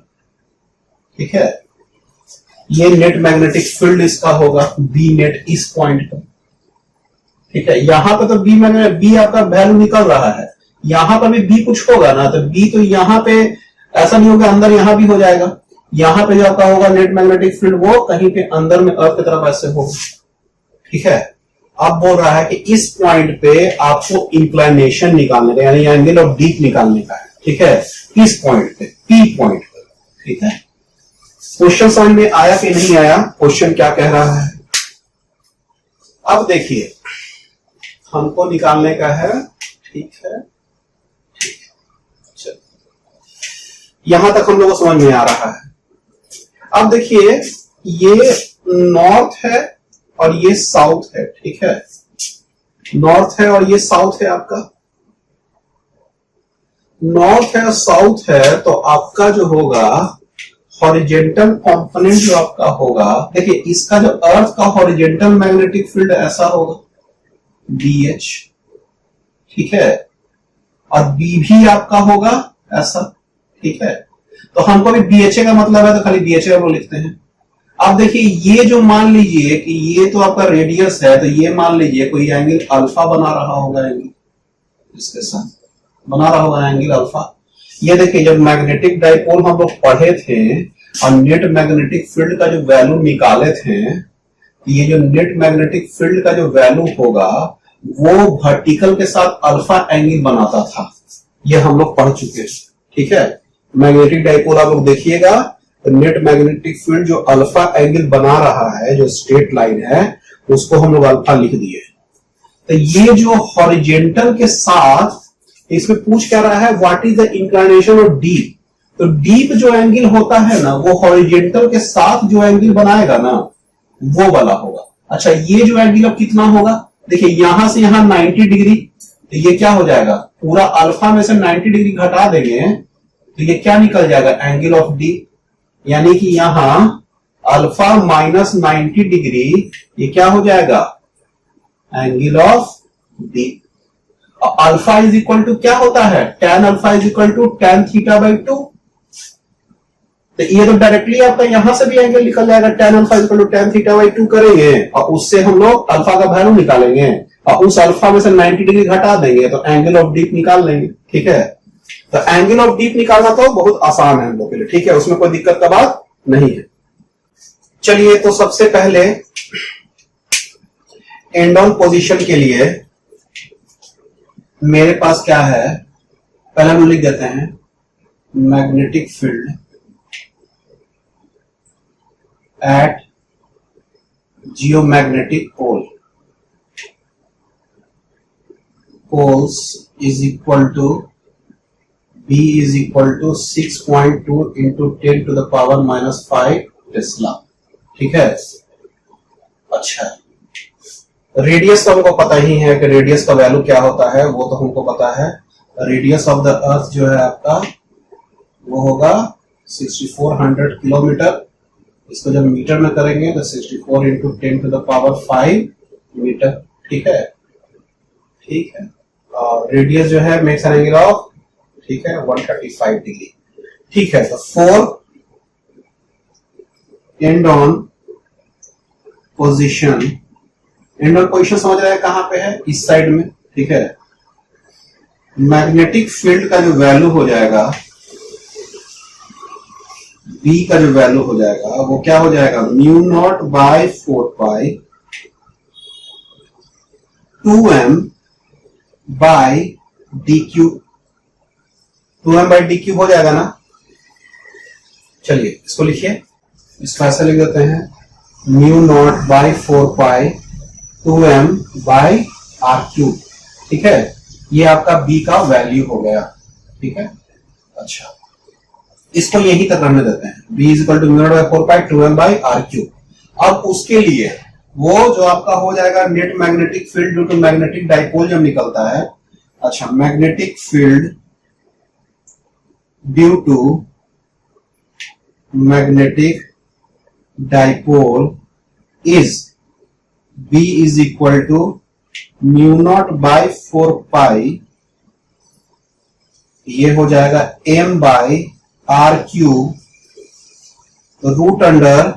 ठीक है, ये नेट मैग्नेटिक फील्ड इसका होगा बी नेट इस पॉइंट पर। ठीक है, यहां पे तो बी आपका वैल्यू निकल रहा है, यहां पर भी बी कुछ होगा ना, तो बी तो यहां पे ऐसा नहीं होगा, अंदर यहां भी हो जाएगा। यहां पे जो आपका होगा नेट मैग्नेटिक फील्ड वो कहीं पे अंदर में अर्थ की तरफ ऐसे होगा। ठीक है, अब बोल रहा है कि इस पॉइंट पे आपको इंक्लिनेशन निकालने का, यानी एंगल ऑफ डीप निकालने का है। ठीक है, इस पॉइंट पे, पी पॉइंट पे। ठीक है, क्वेश्चन समझ में आया कि नहीं आया, क्वेश्चन क्या कह रहा है। अब देखिए हमको निकालने का है। ठीक है, चलो यहां तक हम लोगों को समझ में आ रहा है। अब देखिए ये नॉर्थ है और ये साउथ है। ठीक है, नॉर्थ है और ये साउथ है आपका। नॉर्थ है साउथ है, तो आपका जो होगा हॉरिजेंटल कंपोनेंट जो आपका होगा, देखिए इसका जो अर्थ का हॉरिजेंटल मैग्नेटिक फील्ड ऐसा होगा BH, ठीक है, और B भी आपका होगा ऐसा, ठीक है। तो हमको भी BHA का मतलब है तो खाली BHA को लिखते हैं। अब देखिए ये जो मान लीजिए कि ये तो आपका रेडियस है, तो ये मान लीजिए कोई एंगल अल्फा बना रहा होगा, एंगल इसके साथ बना रहा होगा एंगल अल्फा। ये देखिए जब मैग्नेटिक डाइपोल हम लोग पढ़े थे और नेट मैग्नेटिक फील्ड का जो वैल्यू निकाले थे, ये जो नेट मैग्नेटिक फील्ड का जो वैल्यू होगा वो वर्टिकल के साथ अल्फा एंगल बनाता था, ये हम लोग पढ़ चुके हैं, ठीक है। मैग्नेटिक डाइपोल आप लोग देखिएगा, नेट मैग्नेटिक फील्ड जो अल्फा एंगल बना रहा है, जो स्ट्रेट लाइन है, उसको हम लोग अल्फा लिख दिए। तो ये जो हॉरिजेंटल के साथ, इसमें पूछ क्या रहा है, what is the inclination of deep. तो डीप जो एंगल होता है ना, वो हॉरिजेंटल के साथ जो एंगल बनाएगा ना, वो वाला होगा। अच्छा, ये जो एंगल अब कितना होगा, देखिए यहां से यहां 90 डिग्री, तो ये क्या हो जाएगा, पूरा अल्फा में से 90 डिग्री घटा देंगे तो ये क्या निकल जाएगा, एंगल ऑफ डी। यानी कि यहां अल्फा माइनस 90 डिग्री, ये क्या हो जाएगा, angle of d. Alpha is equal to क्या होता है, tan alpha is equal to tan theta by 2। तो ये तो डायरेक्टली आपका यहां से भी एंगल निकल जाएगा, tan alpha is equal to tan theta by 2 करेंगे और उससे हम लोग अल्फा का वैल्यू निकालेंगे और उस अल्फा में से 90 डिग्री घटा देंगे तो एंगल ऑफ डीप निकाल लेंगे, ठीक है। तो एंगल ऑफ डीप निकालना तो बहुत आसान है हम लोग के लिए, ठीक है, उसमें कोई दिक्कत का बात नहीं है। चलिए, तो सबसे पहले एंड ऑन पोजीशन के लिए मेरे पास क्या है, पहले हम लिख देते हैं magnetic field at geomagnetic poles is equal to B is equal to 6.2 into 10 to the power minus 5 tesla, ठीक है। अच्छा, रेडियस तो हमको पता ही है कि रेडियस का वैल्यू क्या होता है, वो तो हमको पता है। रेडियस ऑफ द अर्थ जो है आपका वो होगा 6400 किलोमीटर। इसको जब मीटर में करेंगे तो 64 into 10 to the power 5 metre, ठीक है, ठीक है। और रेडियस जो है मेक्स एन एंगल ऑफ, ठीक है, 135 डिग्री, ठीक है। तो 4 and on position, and on position समझ रहे हैं कहां पे है, इस साइड में, ठीक है। मैग्नेटिक फील्ड का जो वैल्यू हो जाएगा, B का जो वैल्यू हो जाएगा वो क्या हो जाएगा, mu naught by 4 pi 2m by d cube, 2m by d cube हो जाएगा ना। चलिए इसको लिखिए, इसको ऐसा लिख देते हैं, mu naught by 4 pi 2m by r cube, ठीक है। ये आपका B का वैल्यू हो गया, ठीक है। अच्छा, इसको यही तक रहने देते हैं, B is equal to mu naught by 4 pi 2m by r cube. अब उसके लिए वो जो आपका हो जाएगा net magnetic field due to magnetic dipole जब निकलता है, अच्छा, magnetic field due to magnetic dipole is B is equal to mu naught by 4 pi, ये हो जाएगा m by r cube root under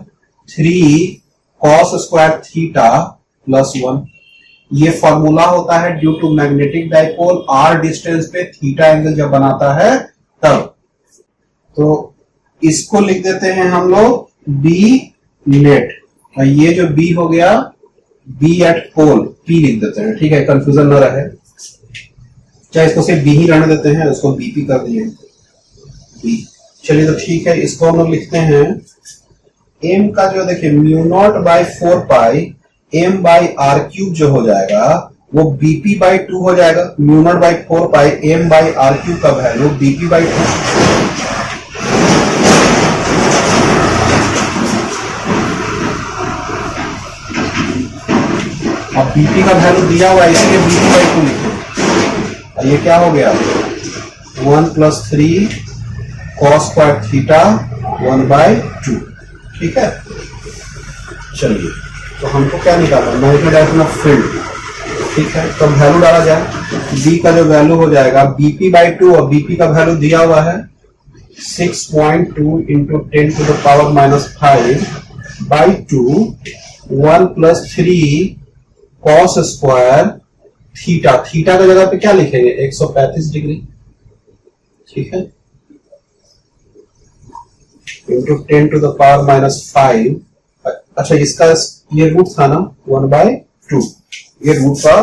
3 cos square theta plus 1। ये formula होता है due to magnetic dipole, r distance पे theta angle जब बनाता है तब। तो इसको लिख देते हैं हम लोग B नेट, और ये जो B हो गया B एट पोल, P लिख देते हैं, ठीक है, कंफ्यूजन न रहे। चाहे इसको सिर्फ B ही रहने देते हैं, उसको BP कर दिए B। चलिए तो ठीक है, इसको हम लोग लिखते हैं m का जो देखिए mu naught by 4 pi m by r cube जो हो जाएगा वो BP बाय 2 हो जाएगा। Mu naught by 4 pi m by r cube का वैल्यू BP बाय 2। अब BP का वैल्यू दिया हुआ है, इसलिए BP बाय 2 लिखे, और ये क्या हो गया 1+3 cos स्क्वायर थीटा 1/2। ठीक है, चलिए तो हमको क्या निकालना है, मैग्नेटिक डायरेक्शन ऑफ फील्ड। ठीक है, तो वैल्यू डाला जाए, बी का जो वैल्यू हो जाएगा bp/2, और bp का वैल्यू दिया हुआ है 6.2 into 10⁻⁵/2 1+3 cos square theta. Theta की जगह पे क्या लिखेंगे, 135 डिग्री। ठीक है, इंटू 10⁻⁵। अच्छा, इसका ये रूट था ना 1/2, ये रूट का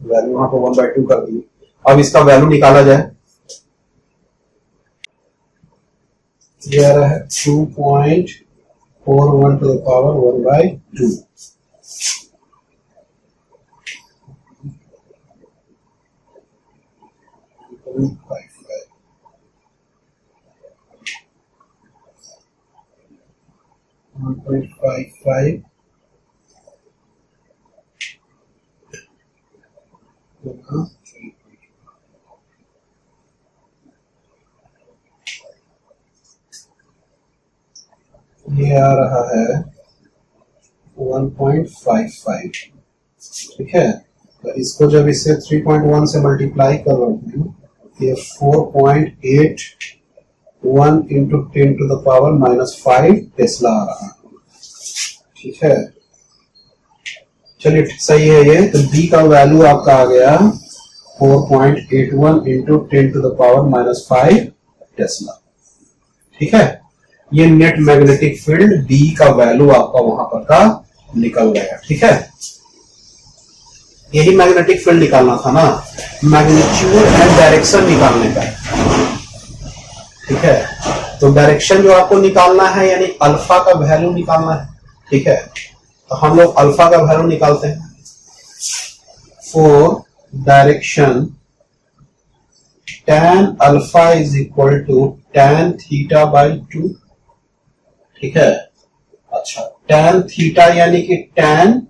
वैल्यू वहां पर 1/2 कर दिए। अब इसका वैल्यू निकाला जाए, ये आ रहा है 2.41 ⁻⁴ ये आ रहा है 1.55। ठीक है, तो इसको जब इससे 3.1 से मल्टीप्लाई करोगे, ये 4.81 इंटू 10⁻⁵ टेस्ला आ रहा है। ठीक है, चलिए सही है ये। तो बी का वैल्यू आपका आ गया 4.81 इंटू 10⁻⁵ टेस्ला। ठीक है, ये नेट मैग्नेटिक फील्ड बी का वैल्यू आपका वहां पर का निकल गया। ठीक है, यही मैग्नेटिक फील्ड निकालना था ना, मैग्नीट्यूड एंड डायरेक्शन निकालने का। ठीक है, तो डायरेक्शन जो आपको निकालना है यानी अल्फा का वैल्यू निकालना है। ठीक है, तो हम लोग अल्फा का वैल्यू निकालते हैं। For direction tan alpha is equal to tan θ/2। ठीक है, अच्छा tan थीटा यानी कि tan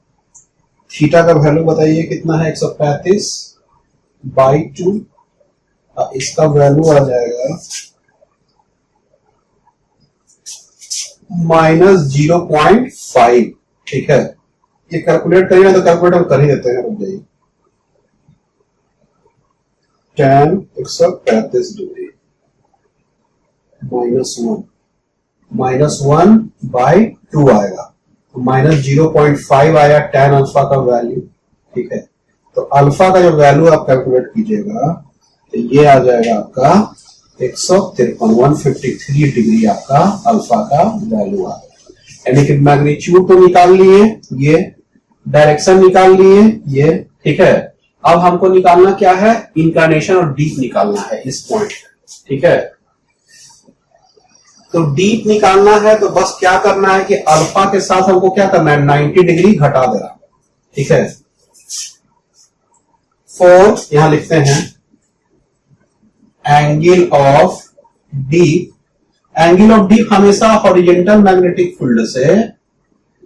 थीटा का वैल्यू बताइए कितना है, 135/2। इसका वैल्यू आ जाएगा -0.5। ठीक है, ये कैलकुलेट करिए तो कैलकुलेटर कर ही देते हैं, रुक जाइए। tan 135 डिग्री -1/2 आएगा, तो -0.5 आया tan अल्फा का वैल्यू। ठीक है, तो अल्फा का जो वैल्यू आप कैलकुलेट कीजिएगा तो ये आ जाएगा आपका 153 डिग्री आपका अल्फा का वैल्यू आ गया। यानी कि मैग्नीट्यूड तो निकाल लिए, ये डायरेक्शन निकाल लिए ये। ठीक है, अब हमको निकालना क्या है, इंक्लिनेशन और डीप निकालना है इस पॉइंट। ठीक है, तो डीप निकालना है तो बस क्या करना है कि अल्फा के साथ हमको क्या करना है, 90 डिग्री घटा देना। ठीक है, 4 यहां लिखते हैं angle of deep. Angle of deep हमेशा हॉरिजॉन्टल मैग्नेटिक फील्ड से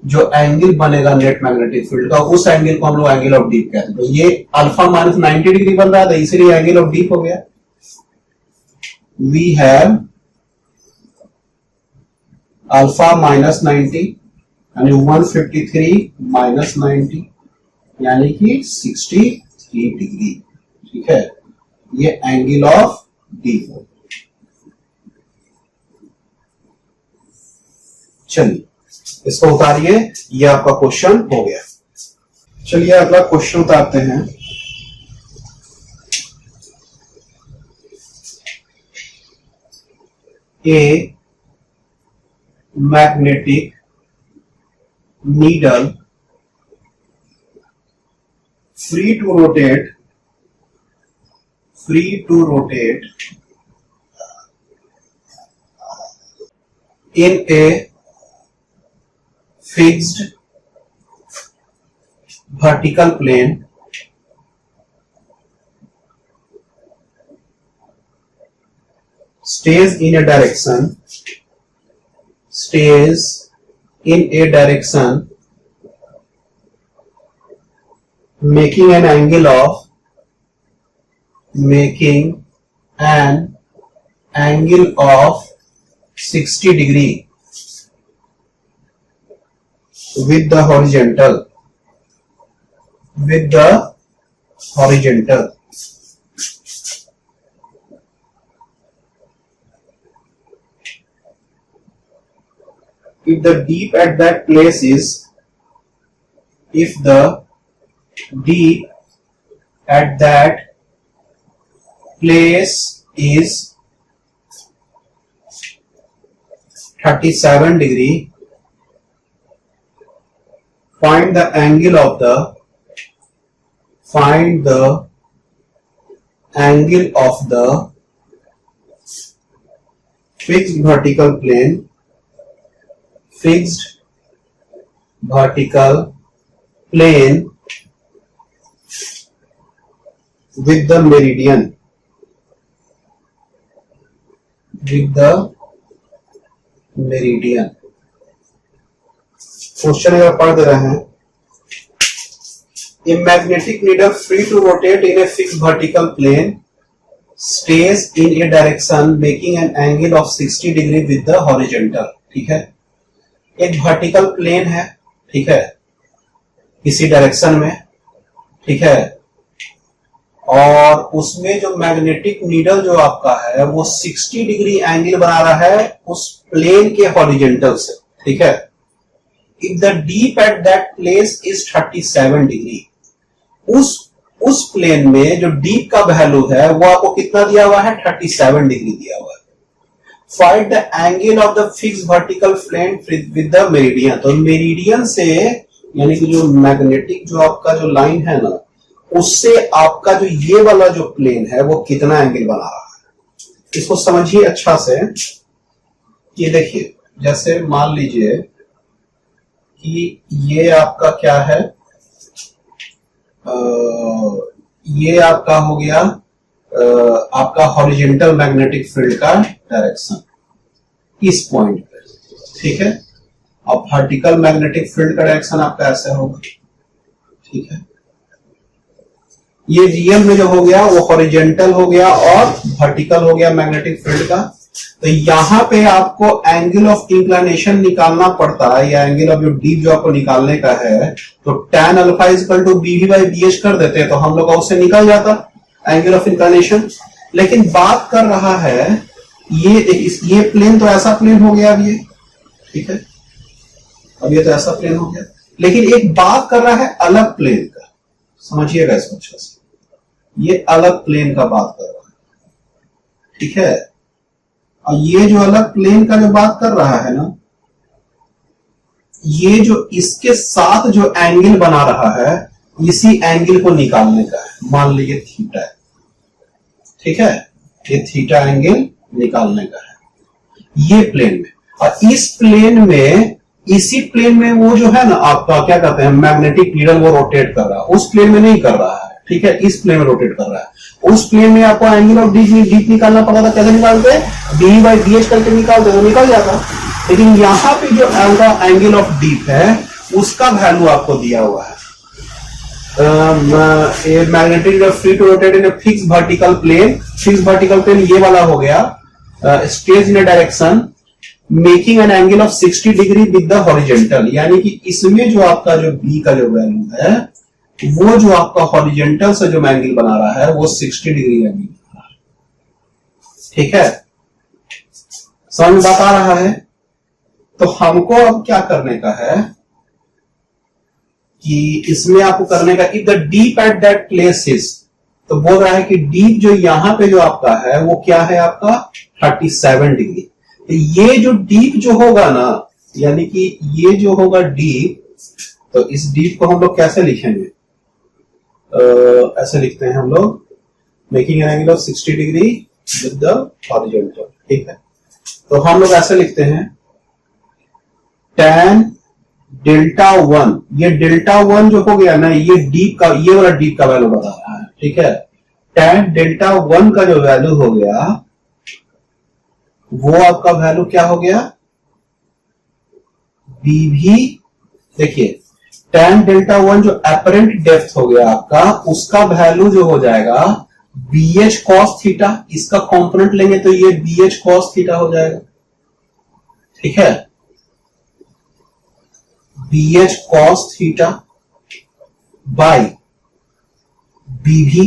जो एंगल बनेगा नेट मैग्नेटिक फील्ड का, उस एंगल को हम लोग एंगल ऑफ डीप कहते हैं। तो ये अल्फा -90 डिग्री बन रहा था, इसलिए एंगल ऑफ डीप हो गया। वी हैव अल्फा -90 यानी 153 -90 यानी कि 63 डिग्री। ठीक है, ये एंगल ऑफ डीप हो। चलिए इसको उतारिए, ये आपका क्वेश्चन हो गया। चलिए अगला क्वेश्चन उतारते हैं। A magnetic needle free to rotate in a fixed vertical plane stays in a direction making an angle of angle of 60 degree with the horizontal, if the deep at that place is, if the deep at that place is 37 degree, find the angle of the fixed vertical plane with the meridian, question अगर पढ़ दे रहे हैं, a magnetic needle free to rotate in a fixed vertical plane stays in a direction making an angle of 60 degree with the horizontal. ठीक है, एक vertical plane है, ठीक है, किसी डायरेक्शन में, ठीक है, और उसमें जो मैग्नेटिक नीडल जो आपका है वो 60 डिग्री एंगल बना रहा है उस प्लेन के हॉरिजॉन्टल से, ठीक है. If the deep at that place is 37 degree, उस प्लेन में जो डीप का वैल्यू है वो आपको कितना दिया हुआ है, 37 डिग्री दिया हुआ है. Find the angle of the fix vertical plane with the meridian. तो मेरिडियन से यानी कि जो मैग्नेटिक जो आपका जो लाइन है ना, उससे आपका जो ये वाला जो प्लेन है वो कितना एंगल बना रहा है. इसको समझिए अच्छा से. ये देखिए, जैसे मान लीजिए कि ये आपका क्या है, ये आपका हो गया आपका हॉरिजॉन्टल मैग्नेटिक फील्ड का डायरेक्शन इस पॉइंट पे, ठीक है. अब वर्टिकल मैग्नेटिक फील्ड का डायरेक्शन आपका ऐसे होगा, ठीक है. ये रियल में जो हो गया वो हॉरिजॉन्टल हो गया और वर्टिकल हो गया मैग्नेटिक फील्ड का. तो यहां पे आपको एंगल ऑफ इंक्लिनेशन निकालना पड़ता है, या एंगल ऑफ जो डीप जो आपको निकालने का है, तो tan alpha equal to bv by bh कर देते हैं तो हम लोग का उससे निकल जाता एंगल ऑफ इंक्लिनेशन. लेकिन बात कर रहा है ये प्लेन तो ऐसा प्लेन हो गया अब ये, ठीक है, अब ये तो ऐसा प्लेन हो गया. लेकिन एक बात कर रहा है अलग प्लेन का, समझिएगा इसको अच्छे से. ये अलग प्लेन का बात कर रहा है, ठीक है. और ये जो अलग प्लेन का जो बात कर रहा है ना, ये जो इसके साथ जो एंगल बना रहा है इसी एंगल को निकालने का है. मान लीजिए थीटा है, ठीक है, ये थीटा एंगल निकालने का है ये प्लेन में. और इस प्लेन में, इसी प्लेन में वो जो है ना आपका क्या कहते हैं मैग्नेटिक नीडल, वो रोटेट कर रहा है. उस प्लेन में नहीं कर रहा है, ठीक है, इस प्लेन में रोटेट कर रहा है. उस प्लेन में आपको एंगल ऑफ डीप निकालना पड़ा था. कैसे निकालते हैं, bv बाई bh करके निकालते तो निकल जाता. लेकिन यहां पे जो एंगल ऑफ डीप है उसका वैल्यू आपको दिया हुआ है. Magnetic free to rotate in fix vertical plane. Fix vertical plane ये वाला हो गया. Stage in direction making an angle of 60 degree with the horizontal. यानी कि इसमें जो आपका जो b का जो वैल्यू है वो जो आपका हॉरिजॉन्टल से जो एंगल बना रहा है वो 60 डिग्री एंगल बना रहा है, ठीक है. समझ में बात आ रहा है. तो हमको अब क्या करने का है कि इसमें आपको करने का if the deep at that place is, तो बोल रहा है कि डीप जो यहां पे जो आपका है वो क्या है आपका 37 डिग्री. तो ये जो डीप जो होगा ना, यानी कि ये जो होगा डीप, तो इस डीप को हम लोग कैसे लिखेंगे, ऐसे लिखते हैं हम लोग, making an angle of 60 degree with the horizontal, ठीक है. तो हम लोग ऐसे लिखते हैं tan डेल्टा 1. ये डेल्टा 1 जो हो गया ना, ये डीप का, ये वाला डीप का वैल्यू बता रहा है, ठीक है. tan डेल्टा 1 का जो वैल्यू हो गया वो आपका वैल्यू क्या हो गया, bv. देखिए tan डेल्टा 1 जो अपरेंट डेप्थ हो गया आपका, उसका वैल्यू जो हो जाएगा बी एच कॉस थीटा, इसका कंपोनेंट लेंगे तो ये बी एच कॉस थीटा हो जाएगा, ठीक है, B H cos theta by BV,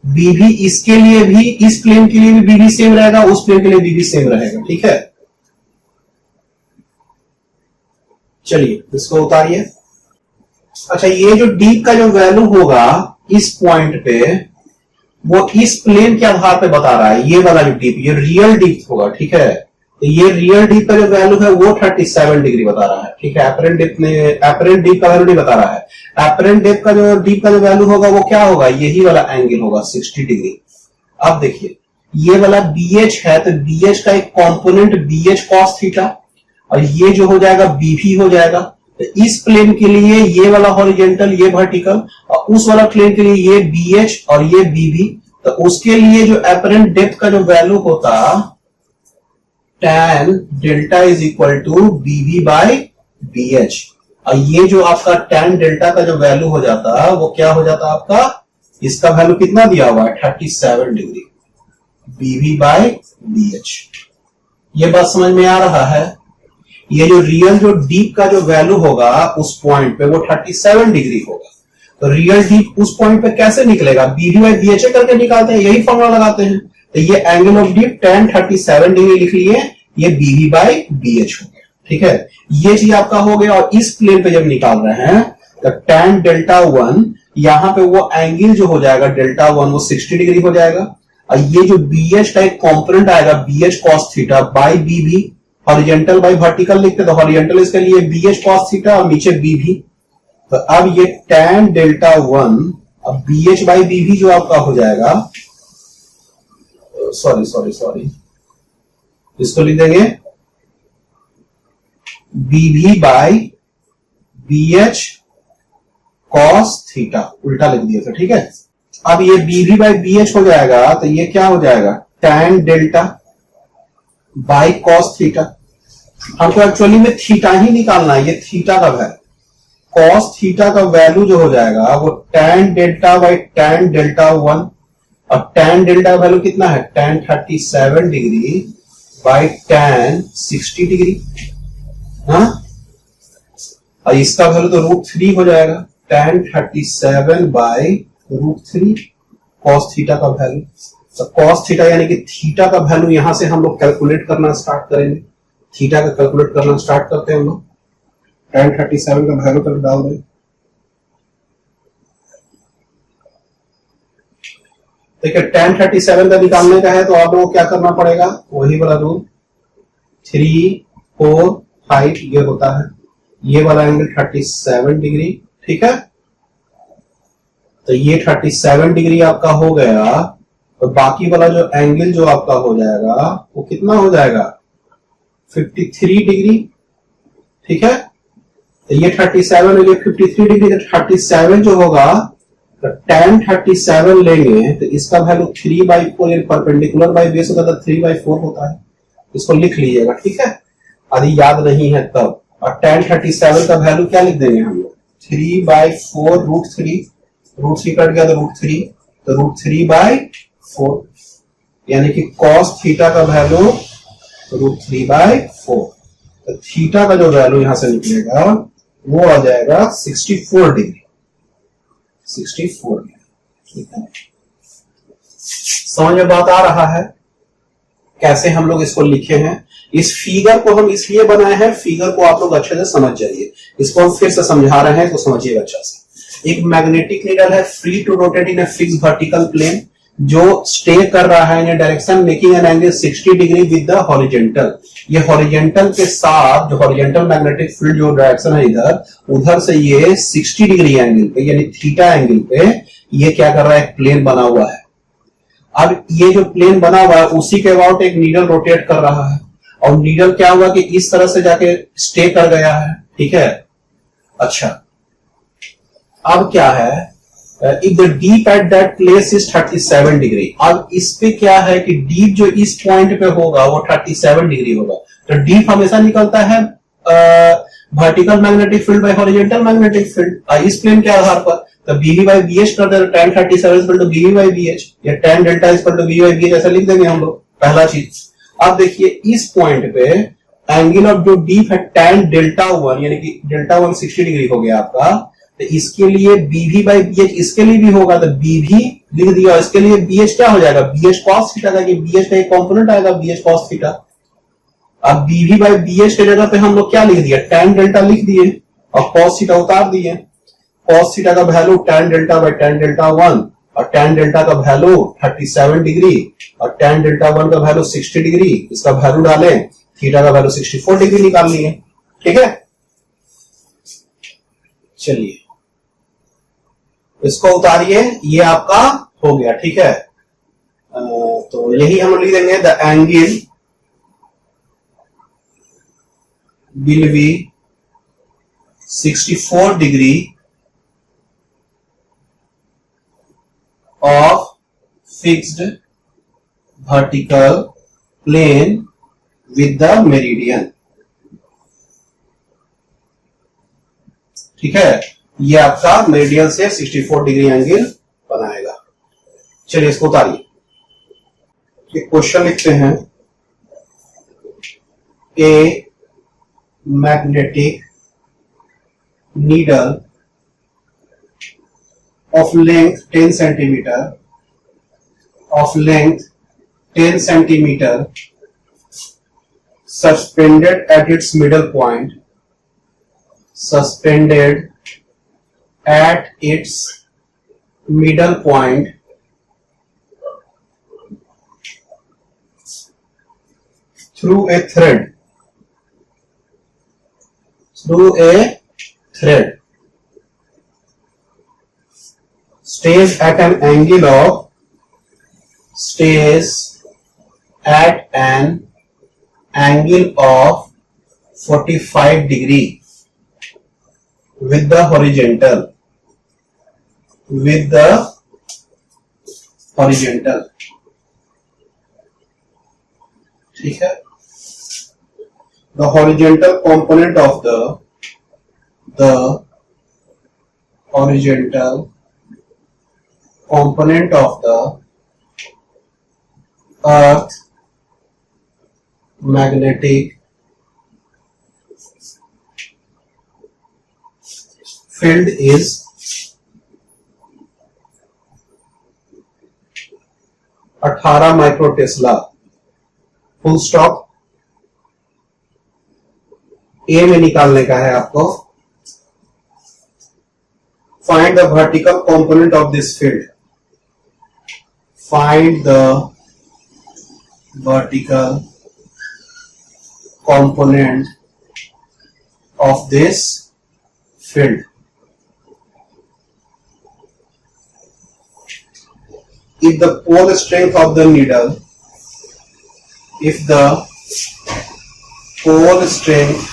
BV इसके लिए भी, इस प्लेन के लिए भी बीवी सेम रहेगा, उस प्लेन के लिए बीवी सेम रहेगा, ठीक है। चलिए इसको उतारिए। अच्छा, ये जो डीप का जो वैल्यू होगा इस पॉइंट पे, वो इस प्लेन के आधार पे बता रहा है, ये वाला जो डीप, ये रियल डीप होगा, ठीक है। तो ये रियल डीप का जो वैल्यू है वो 37 डिग्री बता रहा है, ठीक है। एपरेंट डीप का वैल्यू नहीं बता रहा है। एपरेंट डीप का जो वैल्यू होगा वो क्या होगा, यही वाला एंगल होगा 60 डिग्री। अब देखिए ये वाला BH है, तो BH का एक कंपोनेंट BH cos थीटा, और ये जो हो जाएगा BV हो जाएगा। तो इस प्लेन के लिए ये वाला हॉरिजॉन्टल, ये वर्टिकल, और उस वाला प्लेन के लिए ये BH और ये BV। तो उसके लिए जो एपरेंट डेप्थ का जो वैल्यू होता, tan delta is equal to BV by BH, और ये जो आपका tan डेल्टा का जो वैल्यू हो जाता वो क्या हो जाता आपका, इसका वैल्यू कितना दिया हुआ है 37 डिग्री, BV बाई BH। ये बात समझ में आ रहा है। ये जो रियल जो डीप का जो वैल्यू होगा उस पॉइंट पे वो 37 डिग्री होगा। तो रियल डीप उस पॉइंट पे कैसे निकलेगा, BV बाई BH करके निकालते हैं, यही फॉर्मूला लगाते हैं। तो ये angle of deep tan 37 degree लिख लिए, ये BV बाई BH हो गया, ठीक है। ये चीज आपका हो गया। और इस प्लेन पे जब निकाल रहे हैं तो tan डेल्टा 1, यहां पे वो एंगल जो हो जाएगा डेल्टा 1 वो 60 डिग्री हो जाएगा। और ये जो BH का एक कंपोनेंट आएगा BH cos theta by BV, horizontal by vertical लिखते, तो हॉरिजॉन्टल इसके लिए BH cos थीटा और नीचे BV। तो अब ये tan डेल्टा 1 अब BH बाई BV जो आपका हो जाएगा, सॉरी इसको लिख देंगे BV by BH cos theta, उल्टा लिख दिया था, ठीक है। अब ये BV बाई BH हो जाएगा, तो ये क्या हो जाएगा tan delta by cos theta. हमको एक्चुअली में थीटा ही निकालना है, ये थीटा का वैल्यू, cos थीटा का वैल्यू जो हो जाएगा वो tan delta by tan delta 1, और tan डेल्टा का वैल्यू कितना है tan 37 degree by tan 60 degree, हाँ। और इसका वैल्यू तो √3 हो जाएगा, tan 37 बाई √3 cos थीटा का वैल्यू। तो cos थीटा यानी कि थीटा का वैल्यू यहां से हम लोग कैलकुलेट करना स्टार्ट करेंगे। थीटा का कैलकुलेट करना स्टार्ट करते हैं हम लोग, tan 37 का वैल्यू कर डाल दें। देखिए tan 37 का निकालने का है तो आप लोगों को क्या करना पड़ेगा, वही वाला रूल 3, 4, 5 ये होता है, ये वाला एंगल 37 डिग्री, ठीक है। तो ये 37 डिग्री आपका हो गया, तो बाकी वाला जो एंगल जो आपका हो जाएगा वो कितना हो जाएगा 53 डिग्री, ठीक है। तो ये 37 और ये 53 डिग्री, तो 37 जो होगा तो tan 37 लेंगे तो इसका वैल्यू 3/4, परपेंडिकुलर बाई बेस होता है 3/4 होता है, इसको लिख लीजिएगा, ठीक है। यदि याद नहीं है तब। और tan 37 का वैल्यू क्या लिख देंगे हम लोग 3/4 √3 कट गया तो √3, तो √3/4 यानी कि cos थीटा का वैल्यू √3/4। तो थीटा का जो वैल्यू यहां से निकलेगा वो आ जाएगा 64 डिग्री, 64 डिग्री, ठीक है। समझ में बात आ रहा है कैसे हम लोग इसको लिखे हैं। इस फिगर को हम इसलिए बनाए हैं, फिगर को आप लोग अच्छे से समझ जाइए। इसको हम फिर से समझा रहे हैं तो समझिएगा अच्छा से। एक मैग्नेटिक नीडल है free to rotate in a fix vertical plane, जो स्टे कर रहा है in a direction making an angle 60 degree with the horizontal. ये हॉरिजॉन्टल के साथ जो हॉरिजॉन्टल मैग्नेटिक फील्ड जो डायरेक्शन है इधर, उधर से ये 60 डिग्री एंगल पे यानी थीटा एंगल पे ये क्या कर रहा है, एक प्लेन बना हुआ है। अब ये जो प्लेन बना हुआ है उसी के अबाउट एक नीडल रोटेट कर रहा है, और नीडल क्या हुआ कि इस तरह से जाके स्टे कर गया है, ठीक है। अच्छा अब क्या है, if the deep at that place is 37 degree, अब इस पे क्या है कि डीप जो इस पॉइंट पे होगा वो 37 डिग्री होगा। तो डीप हमेशा निकलता है vertical magnetic field by horizontal magnetic field इस प्लेन के आधार पर। तो BV by BH tan 37 equal to BV by BH या tan delta equal to BV by BH ऐसा लिख देंगे हम लोग, पहला चीज। अब देखिए इस पॉइंट पे एंगल ऑफ जो डीप है tan डेल्टा 1 यानी कि डेल्टा 1 60 डिग्री हो गया आपका, तो इसके लिए BV by BH इसके लिए भी होगा, तो BV लिख दिया, इसके लिए BH क्या हो जाएगा, BH cos थीटा का, कि BH का एक कंपोनेंट आएगा BH cos थीटा। अब BV by BH के जगह पे हम लोग क्या लिख दिया, tan डेल्टा लिख दिए और cos थीटा उतार दिए। cos थीटा का value tan delta by tan delta 1 और tan डेल्टा का वैल्यू 37 डिग्री और tan डेल्टा 1 का वैल्यू 60 डिग्री, इसका वैल्यू डालें, थीटा का वैल्यू 64 डिग्री निकाल लिए। ठीक है, चलिए इसको उतारिए, ये आपका हो गया। ठीक है, तो यही हम लिख देंगे, the angle will be 64 degree of fixed vertical plane with the meridian। ठीक है, ये आपका मेरिडियन से 64 डिग्री एंगल बनाएगा। चलिए इसको उतारिए। एक क्वेश्चन लिखते हैं, a magnetic needle of length 10 centimeter, of length 10 centimeter, suspended at its middle point, suspended at its middle point through a thread, stays at an angle of 45 degree with the horizontal, ठीक है। The horizontal component of the horizontal component of the earth magnetic field is 18 microtesla. Full stop. A में निकालने का है आपको। Find the vertical component of this field. Find the vertical component of this field. If the pole strength of the needle, if the pole strength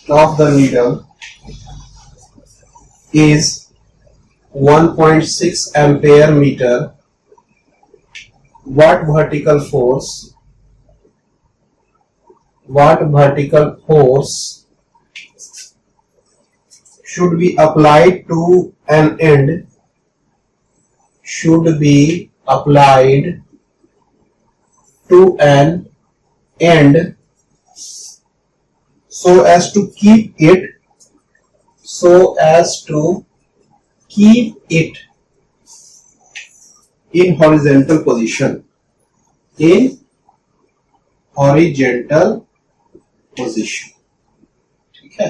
of the needle is 1.6 ampere meter, what vertical force should be applied to an end, so as to keep it in horizontal position, ठीक है।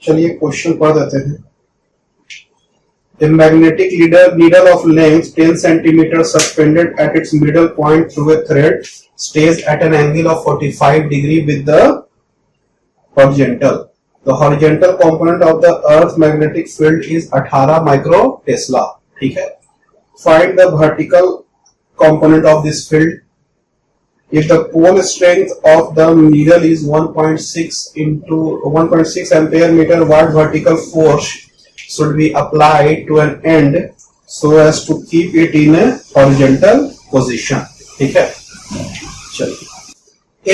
चलिए question पढ़ देते हैं। A magnetic needle of length 10 cm suspended at its middle point through a thread stays at an angle of 45 degree with the horizontal. The horizontal component of the Earth magnetic field is 18 microtesla. ठीक है। Find the vertical component of this field. If the pole strength of the needle is 1.6 ampere meter, what vertical force should be applied to an end so as to keep it in a horizontal position? ठीक है। चलिए,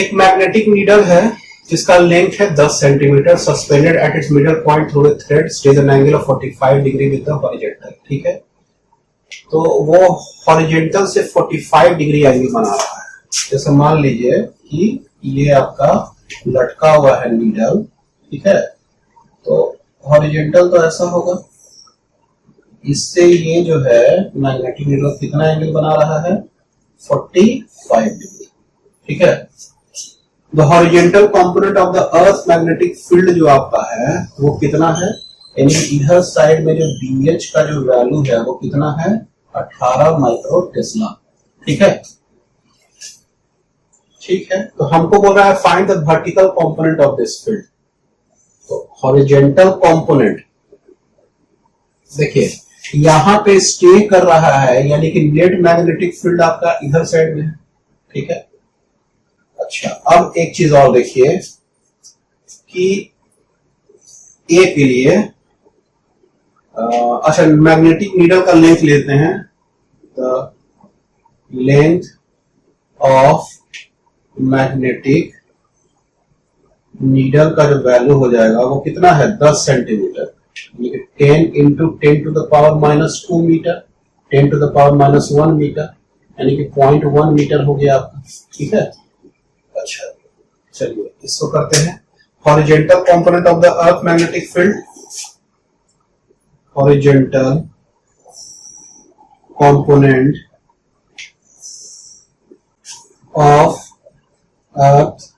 एक magnetic needle है जिसका length है 10 centimetre, suspended at its middle point through a thread, stage N angle of 45 degree with the horizontal. ठीक है, तो वो हॉरिजॉन्टल से 45 डिग्री एंगल बना रहा है। जैसे मान लीजिए कि ये आपका लटका हुआ है नीडल, ठीक है, तो हॉरिजॉन्टल तो ऐसा होगा, इससे ये जो है मैग्नेटिक नीडल कितना एंगल बना रहा है, 45 डिग्री। ठीक है, the horizontal component of the earth magnetic field जो आपका है वो कितना है, यानी इधर साइड में जो BH का जो वैल्यू है वो कितना है, 18 माइक्रो टेस्ला। ठीक है, ठीक है, तो हमको बोल रहा है find the vertical component of this field. तो हॉरिजॉन्टल कंपोनेंट देखिए यहां पे स्टे कर रहा है, यानी कि नेट मैग्नेटिक फील्ड आपका इधर साइड में है। ठीक है, अच्छा अब एक चीज और देखिए कि ए के लिए अच्छा मैग्नेटिक नीडल का लेंथ लेते हैं, the length of magnetic needle का जो वैल्यू हो जाएगा वो कितना है, 10 centimetre, 10 into 10 to the power -2 metre, 10 to the power -1 metre, यानी कि 0.1 मीटर हो गया आपका। ठीक है, अच्छा चलिए इसको करते हैं। Horizontal component of the earth magnetic field, horizontal component of earth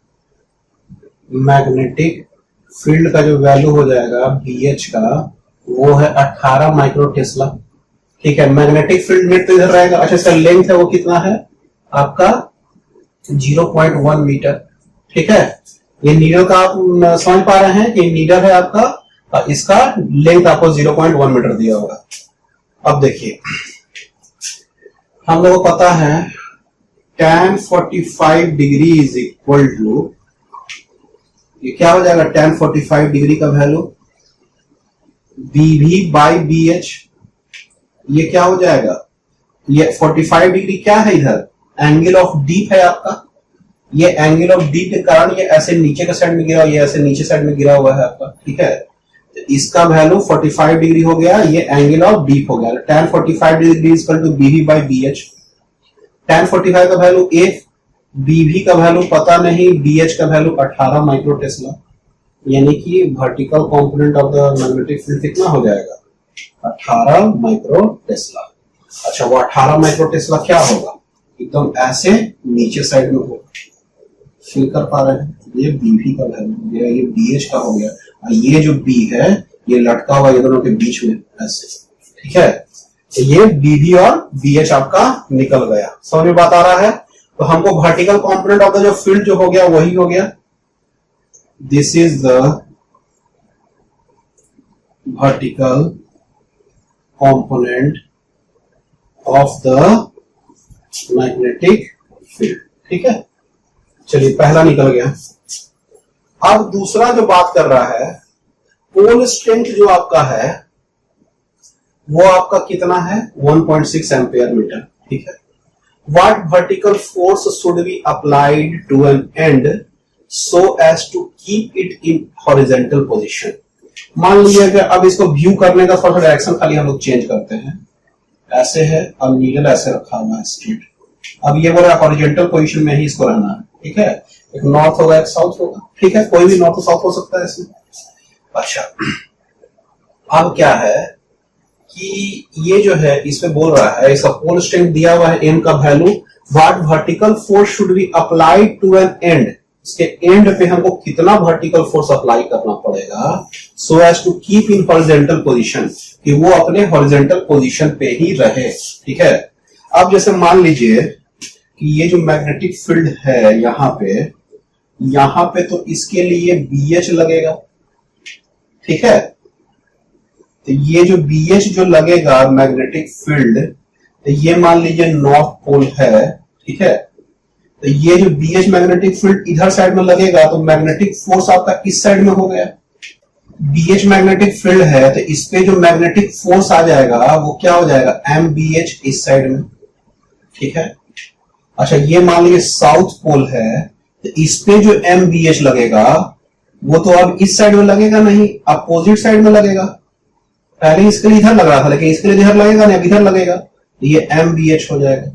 magnetic field का जो वैल्यू हो जाएगा BH का वो है 18 माइक्रो टेस्ला। ठीक है, मैग्नेटिक फील्ड नेट तो इधर रहेगा। अच्छा इसका लेंथ है वो कितना है आपका 0.1 मीटर। ठीक है, ये नीडल का आप समझ पा रहे हैं कि नीडल है आपका, इसका लेंथ आपको 0.1 मीटर दिया होगा। अब देखिए हम लोगों को पता है tan 45 degree is equal to, ये क्या हो जाएगा tan 45 डिग्री का वैल्यू BV बाई BH, ये क्या हो जाएगा, ये 45 डिग्री क्या है इधर एंगल ऑफ डीप है आपका, ये एंगल ऑफ डीप के कारण ये ऐसे नीचे के साइड में गिरा, ये ऐसे नीचे साइड में गिरा हुआ है आपका। ठीक है, तो इसका वैल्यू 45 डिग्री हो गया, ये एंगल ऑफ डीप हो गया, tan 45 degree is equal to BV by BH। tan 45 का वैल्यू 1, BV का वैल्यू पता नहीं, BH का वैल्यू 18 माइक्रो टेस्ला, यानी कि vertical component of the magnetic field कितना हो जाएगा, 18 माइक्रो टेस्ला। अच्छा वो 18 माइक्रो टेस्ला क्या होगा, एकदम ऐसे नीचे साइड में होगा, फील कर पा रहे हैं, ये BV का वैल्यू हो गया, ये BH का हो गया, और ये जो B है ये लटका हुआ ये दोनों के बीच में ऐसे। ठीक है, तो ये BV और BH आपका निकल गया। समझ में बात आ रहा है, तो हमको वर्टिकल कंपोनेंट ऑफ द जो फील्ड जो हो गया वही हो गया, this is the vertical component of the magnetic field. ठीक है, चलिए पहला निकल गया। अब दूसरा जो बात कर रहा है, पोल स्ट्रेंथ जो आपका है वो आपका कितना है 1.6 एम्पियर मीटर। ठीक है, what vertical force should be applied to an end so as to keep it in horizontal position. मान लीजिए कि अब इसको व्यू करने का थोड़ा डायरेक्शन खाली हम लोग चेंज करते हैं, ऐसे है, अब नीडल ऐसे रखा हुआ है स्ट्रेट, अब ये बोला हॉरिजॉन्टल पोजीशन में ही इसको रहना है। ठीक है, एक नॉर्थ होगा एक साउथ होगा। ठीक है, कोई भी नॉर्थ साउथ हो सकता है इसमें। अच्छा अब क्या है कि ये जो है इसमें बोल रहा है, इसका पोल स्ट्रेंथ दिया हुआ है m का value, what vertical force should be applied to an end, इसके एंड पे हमको कितना वर्टिकल फोर्स अप्लाई करना पड़ेगा so as to keep in horizontal position, कि वो अपने हॉरिजॉन्टल पोजीशन पे ही रहे। ठीक है, अब जैसे मान लीजिए कि ये जो मैग्नेटिक फील्ड है यहाँ पे तो इसके लिए BH लगेगा। ठीक है, तो ये जो BH जो लगेगा मैग्नेटिक फील्ड, तो ये मान लीजिए नॉर्थ पोल है। ठीक है, तो ये जो BH मैग्नेटिक फील्ड इधर साइड में लगेगा तो मैग्नेटिक फोर्स आपका इस साइड में हो गया। BH मैग्नेटिक फील्ड है तो इस पे जो मैग्नेटिक फोर्स आ जाएगा वो क्या हो जाएगा MBH इस साइड में। ठीक है, अच्छा ये मान लीजिए साउथ पोल है तो इस पे जो MBH लगेगा वो तो अब इस साइड में लगेगा नहीं, अपोजिट साइड में लगेगा। पहले इसके लिए इधर लग रहा था, लेकिन इसके लिए इधर लगेगा नहीं, अब इधर लगेगा, ये MBH हो जाएगा।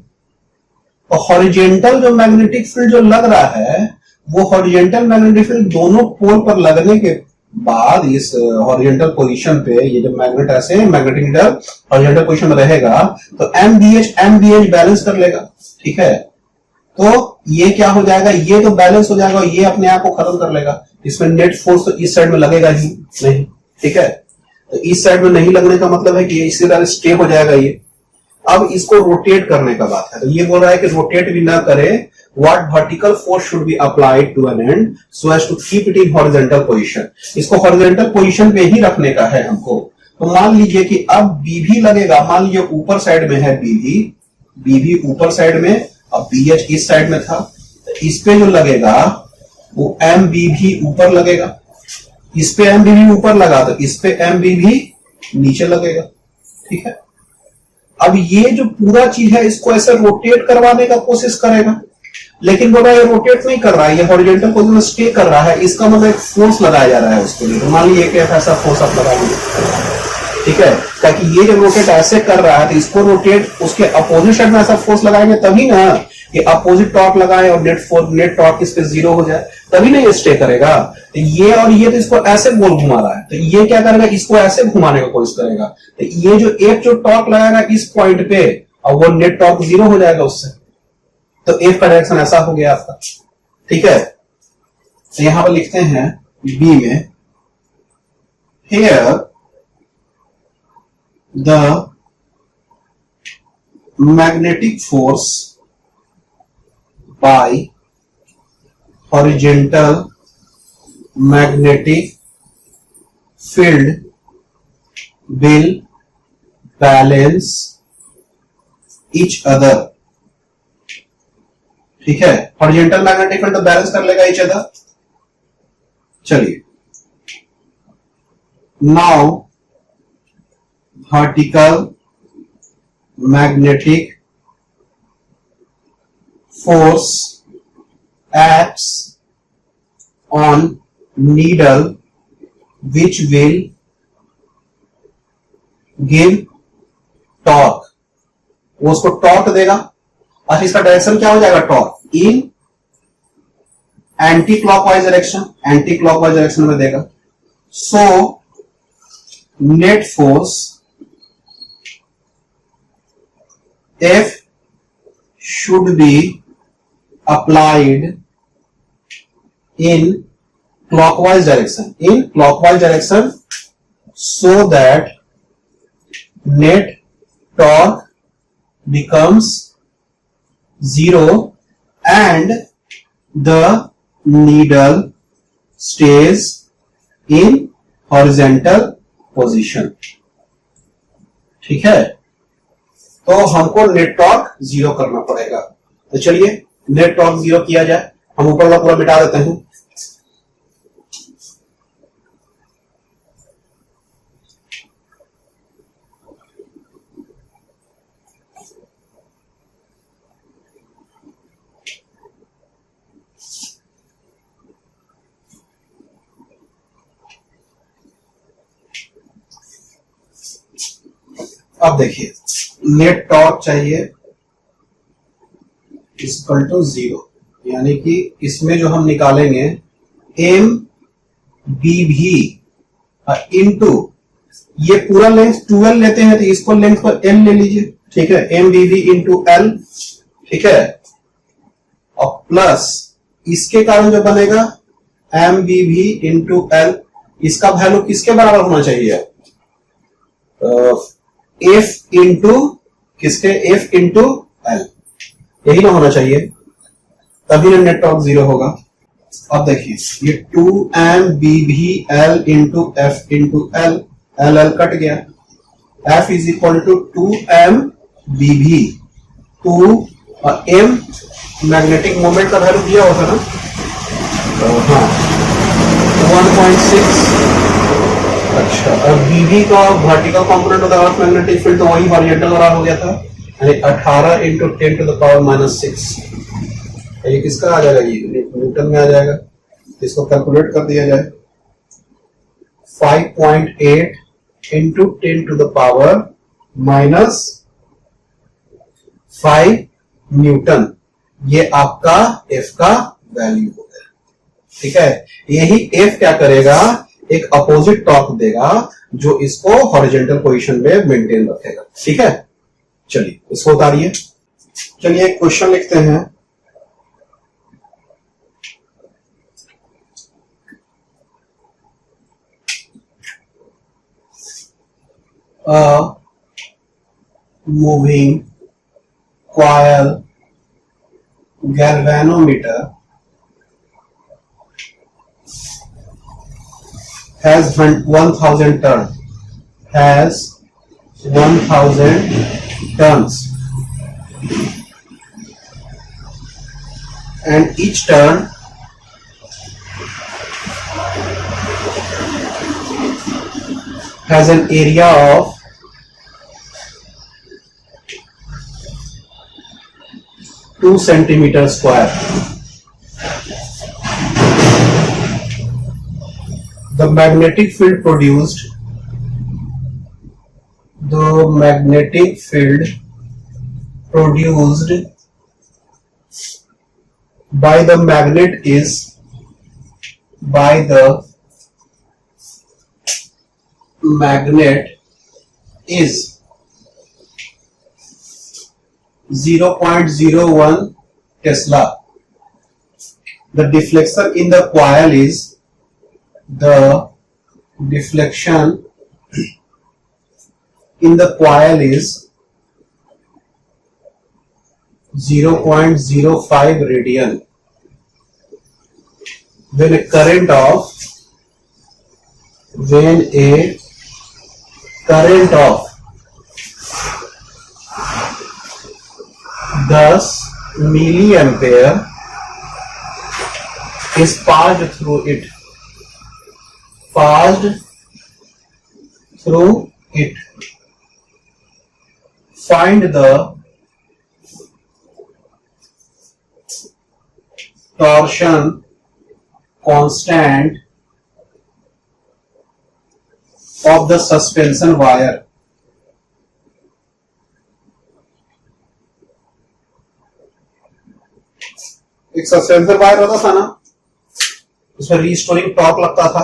और हॉरिजेंटल जो मैग्नेटिक फील्ड जो लग रहा है वो हॉरिजेंटल मैग्नेटिक फील्ड दोनों पोल पर लगने के बाद इस हॉरिजेंटल पोजीशन पे ये जब मैग्नेट ऐसे मैग्नेटिक नीडल हॉरिजेंटल पोजीशन में रहेगा तो MBH बैलेंस कर लेगा। ठीक है, तो ये क्या हो जाएगा, ये तो बैलेंस हो जाएगा और ये अपने आप को खत्म कर लेगा। इसमें नेट फोर्स तो इस साइड में लगेगा ही नहीं। ठीक है, तो इस साइड में नहीं लगने का मतलब है कि इसी तरह स्टे हो जाएगा ये। अब इसको रोटेट करने का बात है, तो ये बोल रहा है कि रोटेट भी ना करे, what vertical force should be applied to an end so as to keep it in horizontal position. इसको हॉरिजॉन्टल पोजीशन पे ही रखने का है हमको। तो मान लीजिए कि अब BV लगेगा, मान लीजिए ऊपर साइड में है BV ऊपर साइड में, अब BH इस साइड में था, तो इस पे जो लगेगा वो MBV ऊपर लगेगा। इस पे MBV ऊपर लगा तो इस पे MBV नीचे लगेगा। ठीक है, अब ये जो पूरा चीज है इसको ऐसे रोटेट करवाने का कोशिश करेगा, लेकिन बोला ये रोटेट नहीं कर रहा है, ये हॉरिजॉन्टल पोजीशन में स्टे कर रहा है। इसका मतलब एक फोर्स लगाया जा रहा है उसके लिए। तो मान लीजिए कि ऐसा फोर्स आप लगा दीजिए। ठीक है, ताकि ये जब रोटेट ऐसे कर रहा है तो इसको रोटेट उसके अपोजिट साइड में ऐसा फोर्स लगाएंगे तभी ना ये अपोजिट टॉर्क लगाए और नेट टॉर्क इस पे 0 हो जाए, तभी ना ये स्टे करेगा। तो ये और ये तो इसको ऐसे गोल घुमा रहा है, तो ये क्या करेगा, इसको ऐसे घुमाने का कोशिश करेगा। तो ये जो एक जो टॉर्क लगाएगा इस पॉइंट पे और वो नेट टॉर्क 0 हो जाएगा उससे। तो F का डायरेक्शन ऐसा हो गया आपका। ठीक है, तो यहां पर लिखते हैं B में, here the magnetic force by horizontal magnetic field will balance each other। ठीक है, हॉरिजॉन्टल मैग्नेटिक फील्ड तो बैलेंस कर लेगा each other। चलिए, now vertical magnetic force acts on needle which will give torque। वो उसको टॉर्क देगा। अच्छा, इसका डायरेक्शन क्या हो जाएगा, torque in anti clockwise direction में देगा। So net force F should be applied in clockwise direction so that net torque becomes 0 and the needle stays in horizontal position। ठीक है, तो हमको नेट टॉर्क 0 करना पड़ेगा। तो चलिए नेट टॉर्क 0 किया जाए। हम ऊपर वाला पूरा मिटा देते हैं। अब देखिए, नेट टॉर्क चाहिए इक्वल टू 0, यानी कि इसमें जो हम निकालेंगे MBV इनटू ये पूरा लेंथ 12 लेते हैं तो इसको लेंथ पर L ले लीजिए। ठीक है, MBV इंटू L। ठीक है, और प्लस इसके कारण जो बनेगा MBV इंटू L, इसका वैल्यू किसके बराबर होना चाहिए, F इंटू किसके, F इंटू L, यही ना होना चाहिए, तभी ना नेट टॉर्क 0 होगा। अब देखिए ये 2MBVL into F into L, L cut गया, F is equal to 2MBV, 2 और M मैग्नेटिक मोमेंट का वैल्यू दिया होता ना, तो हाँ 1.6। अच्छा, और BV का वर्टिकल कंपोनेंट होता है मैग्नेटिक फील्ड, तो वही हॉरिजॉन्टल वाला हो गया था, यानी 18 इंटू 10 टू द पावर -6। ये किसका आ जाएगा, ये न्यूटन में आ जाएगा। इसको कैलकुलेट कर दिया जाए, 5.8 into 10 to the power -5 newton, ये आपका F का वैल्यू हो गया। ठीक है, यही F क्या करेगा, एक अपोजिट टॉर्क देगा जो इसको हॉरिजॉन्टल पोजीशन में मेंटेन रखेगा। ठीक है, चलिए इसको उतारिए। चलिए एक क्वेश्चन लिखते हैं। Moving coil galvanometer has 1000 tons, and each ton has an area of 2 centimeter square. The magnetic field produced by the magnet is 0.01 Tesla. The deflection in the coil is 0.05 radian. When a current of 10 milliampere is passed through it. Find the torsion constant of the suspension wire. एक suspensor wire होता था ना, उसमें restoring torque लगता था।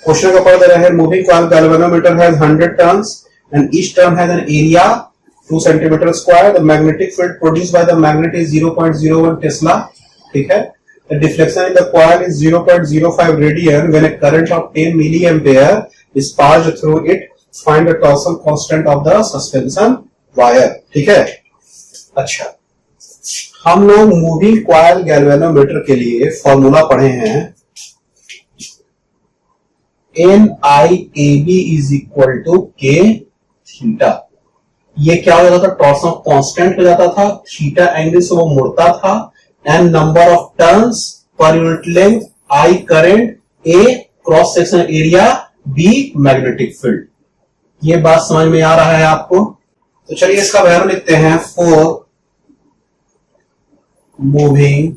Question का पढ़ दे रहे हैं, moving coil galvanometer has 100 turns and each turn has an area 2 centimeter square. The magnetic field produced by the magnet is 0.01 Tesla. ठीक है, the deflection in the coil is 0.05 radian. When a current of 10 milliampere is passed through it, find the torsion constant of the suspension wire. ठीक है, अच्छा, हम लोग moving coil galvanometer के लिए formula पढ़े हैं, NIAB is equal to K theta. ये क्या हो जाता था, टॉर्सन कांस्टेंट हो जाता था, थीटा एंगल से वो मुड़ता था, N number of turns per unit length, I current, A cross section area, B magnetic field. ये बात समझ में आ रहा है आपको? तो चलिए इसका वैल्यू लिखते हैं, for moving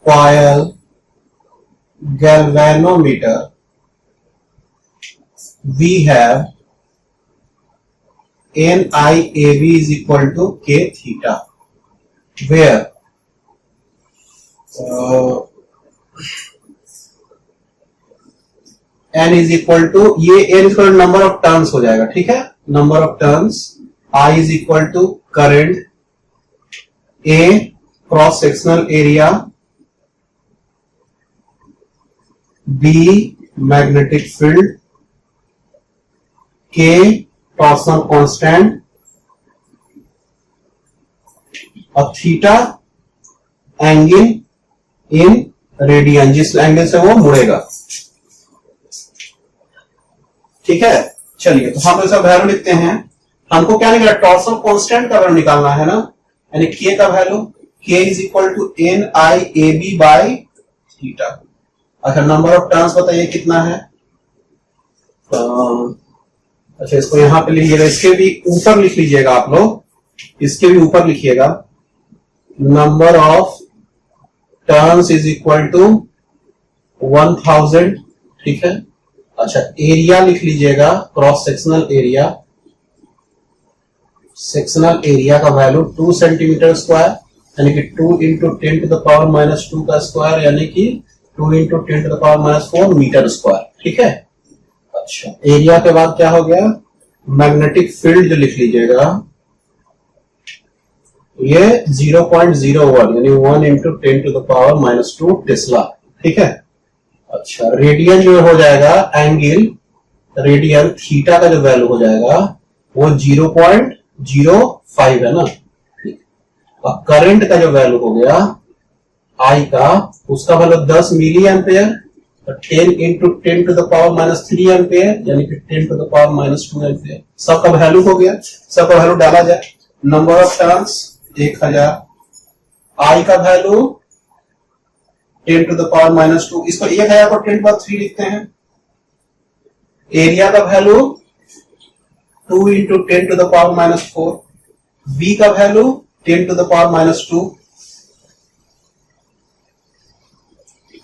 coil galvanometer we have NIAB is equal to K theta, where N is equal to, ये N is equal to number of turns हो जाएगा। ठीक है, number of turns, I is equal to current, A cross sectional area, B magnetic field, K torsion constant, और theta angle in radian, जिस angle से वो मुड़ेगा। ठीक है, चलिए तो हम ऐसा वैल्यू लिखते हैं, हमको क्या निकला, टॉर्सन कांस्टेंट का वैल्यू निकालना है ना, यानी K का value, K is equal to NIAB by theta. अच्छा, नंबर ऑफ टर्न्स बताइए कितना है, अच्छा इसको यहां पे लिखिएगा, इसके भी ऊपर लिख लीजिएगा आप लोग, इसके भी ऊपर लिखिएगा, number of turns is equal to 1000, ठीक है। अच्छा, एरिया लिख लीजिएगा, cross sectional area. Sectional area का वैल्यू 2 सेंटीमीटर स्क्वायर, यानी कि 2 into 10 to the power minus 2 का स्क्वायर, यानी कि 2 into 10 to the power minus 4 metre square, ठीक है। अच्छा, एरिया के बाद क्या हो गया, मैग्नेटिक फील्ड जो लिख लीजिएगा, ये 0.01 यानी 1 into 10 to the power minus 2 tesla, ठीक है। अच्छा, रेडियन जो हो जाएगा, एंगल रेडियन थीटा का जो वैल्यू हो जाएगा वो 0.05 है ना। अब करंट का जो वैल्यू हो गया आई का, उसका value 10 milli ampere, 10 into 10 to the power minus 3 ampere, यानी कि 10 to the power minus 2 ampere. सबका वैल्यू हो गया, सबका वैल्यू डाला जाए। नंबर ऑफ टर्न्स 1000, आई का value 10 to the power minus 2, इसको 1000 को 10 पर 3 लिखते हैं। एरिया का value 2 into 10 to the power minus 4, B का value 10 to the power minus 2,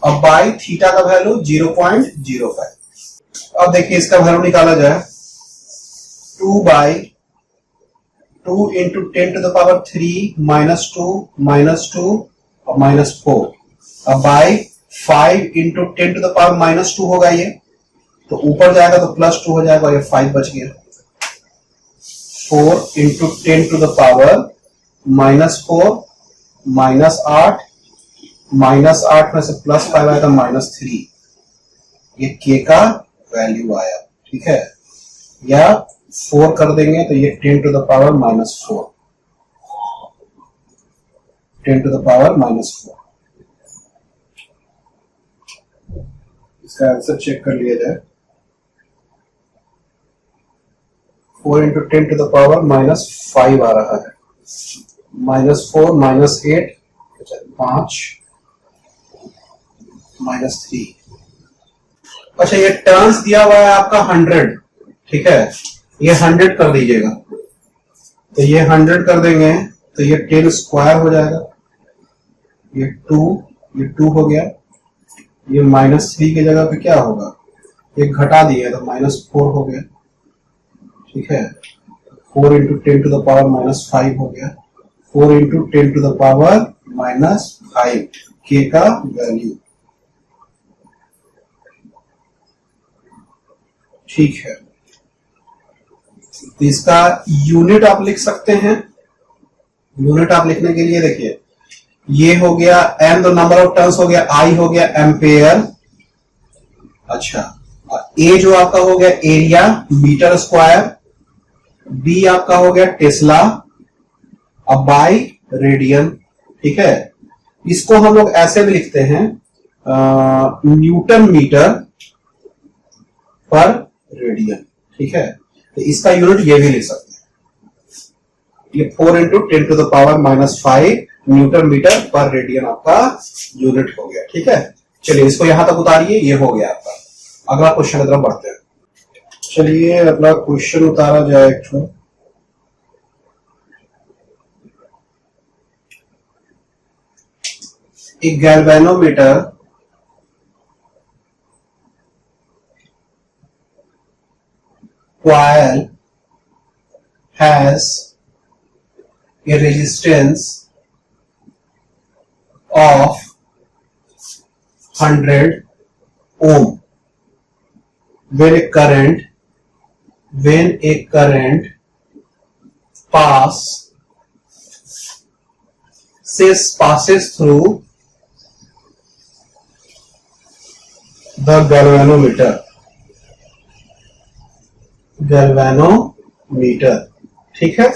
अब बाई थीटा का वैल्यू 0.05। अब देखिए इसका वैल्यू निकाला जाए, 2 by 2 into 10 to the power 3 minus 2 और माइनस 4, अब by 5 into 10 to the power minus 2 होगा ये, तो ऊपर जाएगा तो प्लस 2 हो जाएगा, ये 5 बच गया। 4 into 10 to the power minus 4 minus 8, minus 8 में से प्लस 5 आएगा माइनस 3, ये के का वैल्यू आया, ठीक है। या 4 कर देंगे तो ये 10 to the power minus 4, 10 to the power minus 4। इसका आंसर चेक कर लिया जाए, 4 into 10 to the power minus 5 आ रहा है, माइनस 4 माइनस 8 5 माइनस 3। अच्छा, ये टर्न्स दिया हुआ है आपका 100, ठीक है, ये 100 कर दीजिएगा, तो ये 100 कर देंगे तो ये 10 स्क्वायर हो जाएगा, ये 2 हो गया, ये माइनस 3 की जगह पे क्या होगा, ये घटा दिया तो माइनस 4 हो गया, ठीक है। 4 into 10 to the power minus 5 हो गया, 4 into 10 to the power minus 5 के का वैल्यू, ठीक है। तो इसका यूनिट आप लिख सकते हैं। यूनिट आप लिखने के लिए देखिए, ये हो गया एन, तो नंबर ऑफ टर्न्स हो गया, आई हो गया एम्पेयर। अच्छा, ए जो आपका हो गया एरिया मीटर स्क्वायर, बी आपका हो गया टेस्ला, अब बाई रेडियन, ठीक है। इसको हम लोग ऐसे भी लिखते हैं, न्यूटन मीटर पर रेडियन, ठीक है। तो इसका यूनिट ये भी लिख सकते हैं, ये 4 into 10 to the power minus 5 newton metre per radian आपका यूनिट हो गया, ठीक है। चलिए इसको यहां तक उतारिए, ये हो गया आपका। अगला क्वेश्चन की तरफ बढ़ते हैं। चलिए अगला क्वेश्चन उतारा जाए। एक galvanometer coil has a resistance of 100 ohm when a current passes through the galvanometer, ठीक है।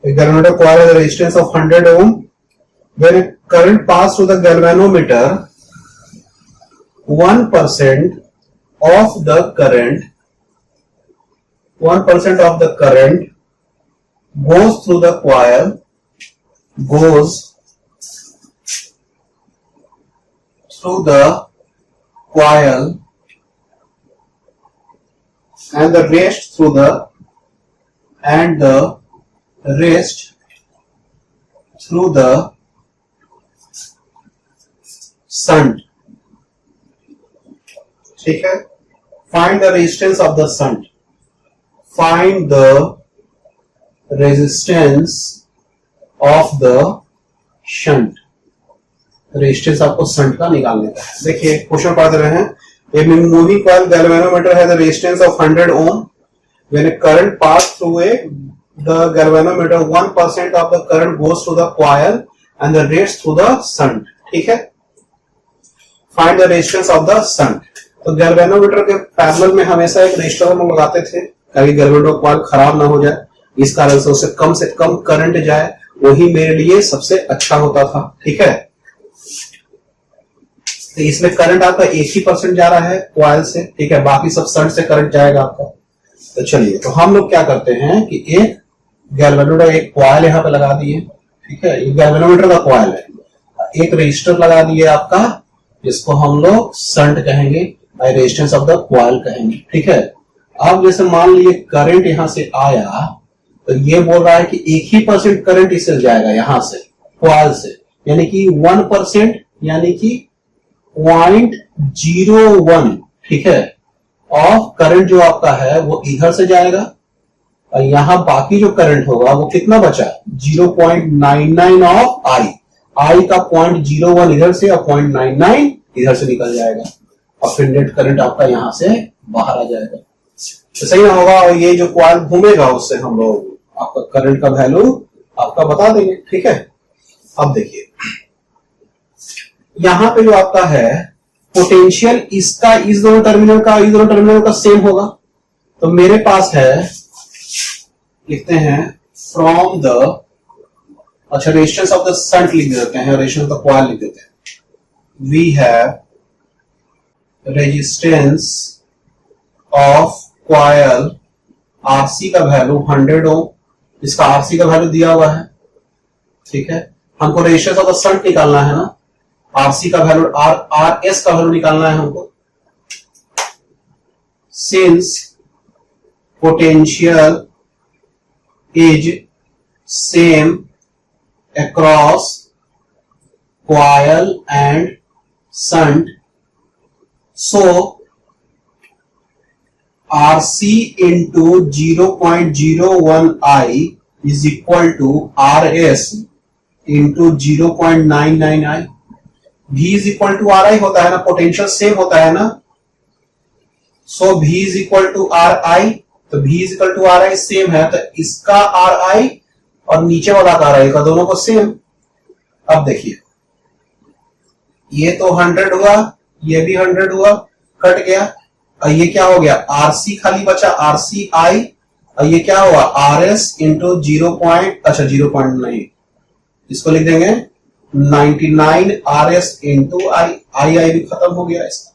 A galvanometer coil has a resistance of 100 ohm. When a current passes through the galvanometer, 1% of the current goes through the coil, and the rest through the shunt. ठीक है, find the resistance of the shunt. Find the resistance of the shunt. Resistance आपको shunt का निकालने का है। देखिए question पढ़ रहे हैं, a moving coil galvanometer has a resistance of 100 ohm. When a current pass through the galvanometer, 1% of the current goes through the coil and the rest through the shunt. ठीक है, find the resistance of the shunt. तो galvanometer के parallel में हमेशा एक resistor हम लगाते थे ताकि गैल्वेनोमीटर कॉइल खराब ना हो जाए, इस कारण से उसे कम करंट जाए, वही मेरे लिए सबसे अच्छा होता था। ठीक है, तो इसमें करंट आपका 1% जा रहा है कॉइल से। ठीक है, बाकी सब शंट से करंट जाएगा आपका। तो चलिए, तो हम लोग क्या करते हैं कि एक गैल्वेनोमीटर, एक कॉइल यहाँ पे लगा दिए। ठीक है, ये गैल्वेनोमीटर का कॉइल है, एक रेजिस्टर लगा दिए आपका, जिसको हम लोग शंट कहेंगे, रेजिस्टेंस ऑफ द कॉइल कहेंगे। ठीक है, अब जैसे मान लीजिए करंट यहां से आया, तो ये बोल रहा है कि 1% करंट इससे जाएगा यहां से कॉइल से, यानी कि 1%, यानी कि 0.01। ठीक है, ऑफ करंट जो आपका है वो इधर से जाएगा, और यहां बाकी जो करंट होगा वो कितना बचा, 0.99 ऑफ आई का 0.01 इधर से और 0.99 इधर से निकल जाएगा, और फिर नेट करंट आपका यहां से बाहर आ जाएगा। तो सही ना होगा, और ये जो कॉइल घूमेगा उससे हम लोग आपका करंट का वैल्यू आपका बता देंगे। ठीक है, अब देखिए यहां पे जो आपका है पोटेंशियल, इसका इस दोनों टर्मिनल का सेम होगा। तो मेरे पास है, लिखते हैं फ्रॉम द, अच्छा रेजिस्टेंस ऑफ द शंट लिख देते हैं, रेजिस्टेंस ऑफ द कॉइल लिख देते हैं। We have resistance of coil, RC का वैल्यू 100 ओम, इसका आरसी का वैल्यू दिया हुआ है। ठीक है, हमको रेजिस्टेंस ऑफ द शंट निकालना है ना, आरसी का वैल्यू, आर एस का वैल्यू निकालना है हमको। Since potential is same across coil and shunt, so RC into 0.01 I is equal to RS into 0.99 I. V is equal to RI होता है ना, पोटेंशियल सेम होता है ना, so V is equal to RI, तो V is equal to RI same है, तो इसका RI और नीचे वाला का RI का दोनों को सेम। अब देखिए ये तो 100 हुआ, ये भी 100 हुआ, कट गया, और ये क्या हो गया, आरसी खाली बचा, आरसी आई, और ये क्या हुआ, आरएस इंटू 0.9, इसको लिख देंगे 99 आरएस इंटू आई, आई भी खत्म हो गया इसका।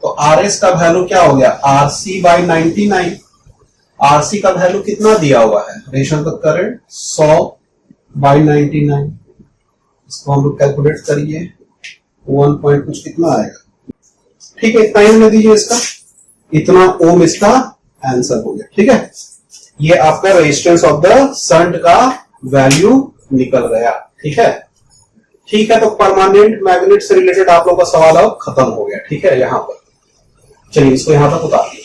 तो आरएस का वैल्यू क्या हो गया, आरसी बाई 99। आरसी का वैल्यू कितना दिया हुआ है, रेजिस्टेंस ऑफ करंट 100 बाई 99, इसको हम लोग कैलकुलेट करिए, 1 पॉइंट कुछ कितना आएगा। ठीक है, इतना ही दीजिए, इसका इतना ओम इसका आंसर हो गया। ठीक है, ये आपका रेजिस्टेंस ऑफ द शंट का वैल्यू निकल गया। ठीक है, ठीक है, तो परमानेंट मैग्नेट से रिलेटेड आप लोगों का सवाल अब खत्म हो गया। ठीक है, यहां पर चलिए इसको यहां तक उतार दिया।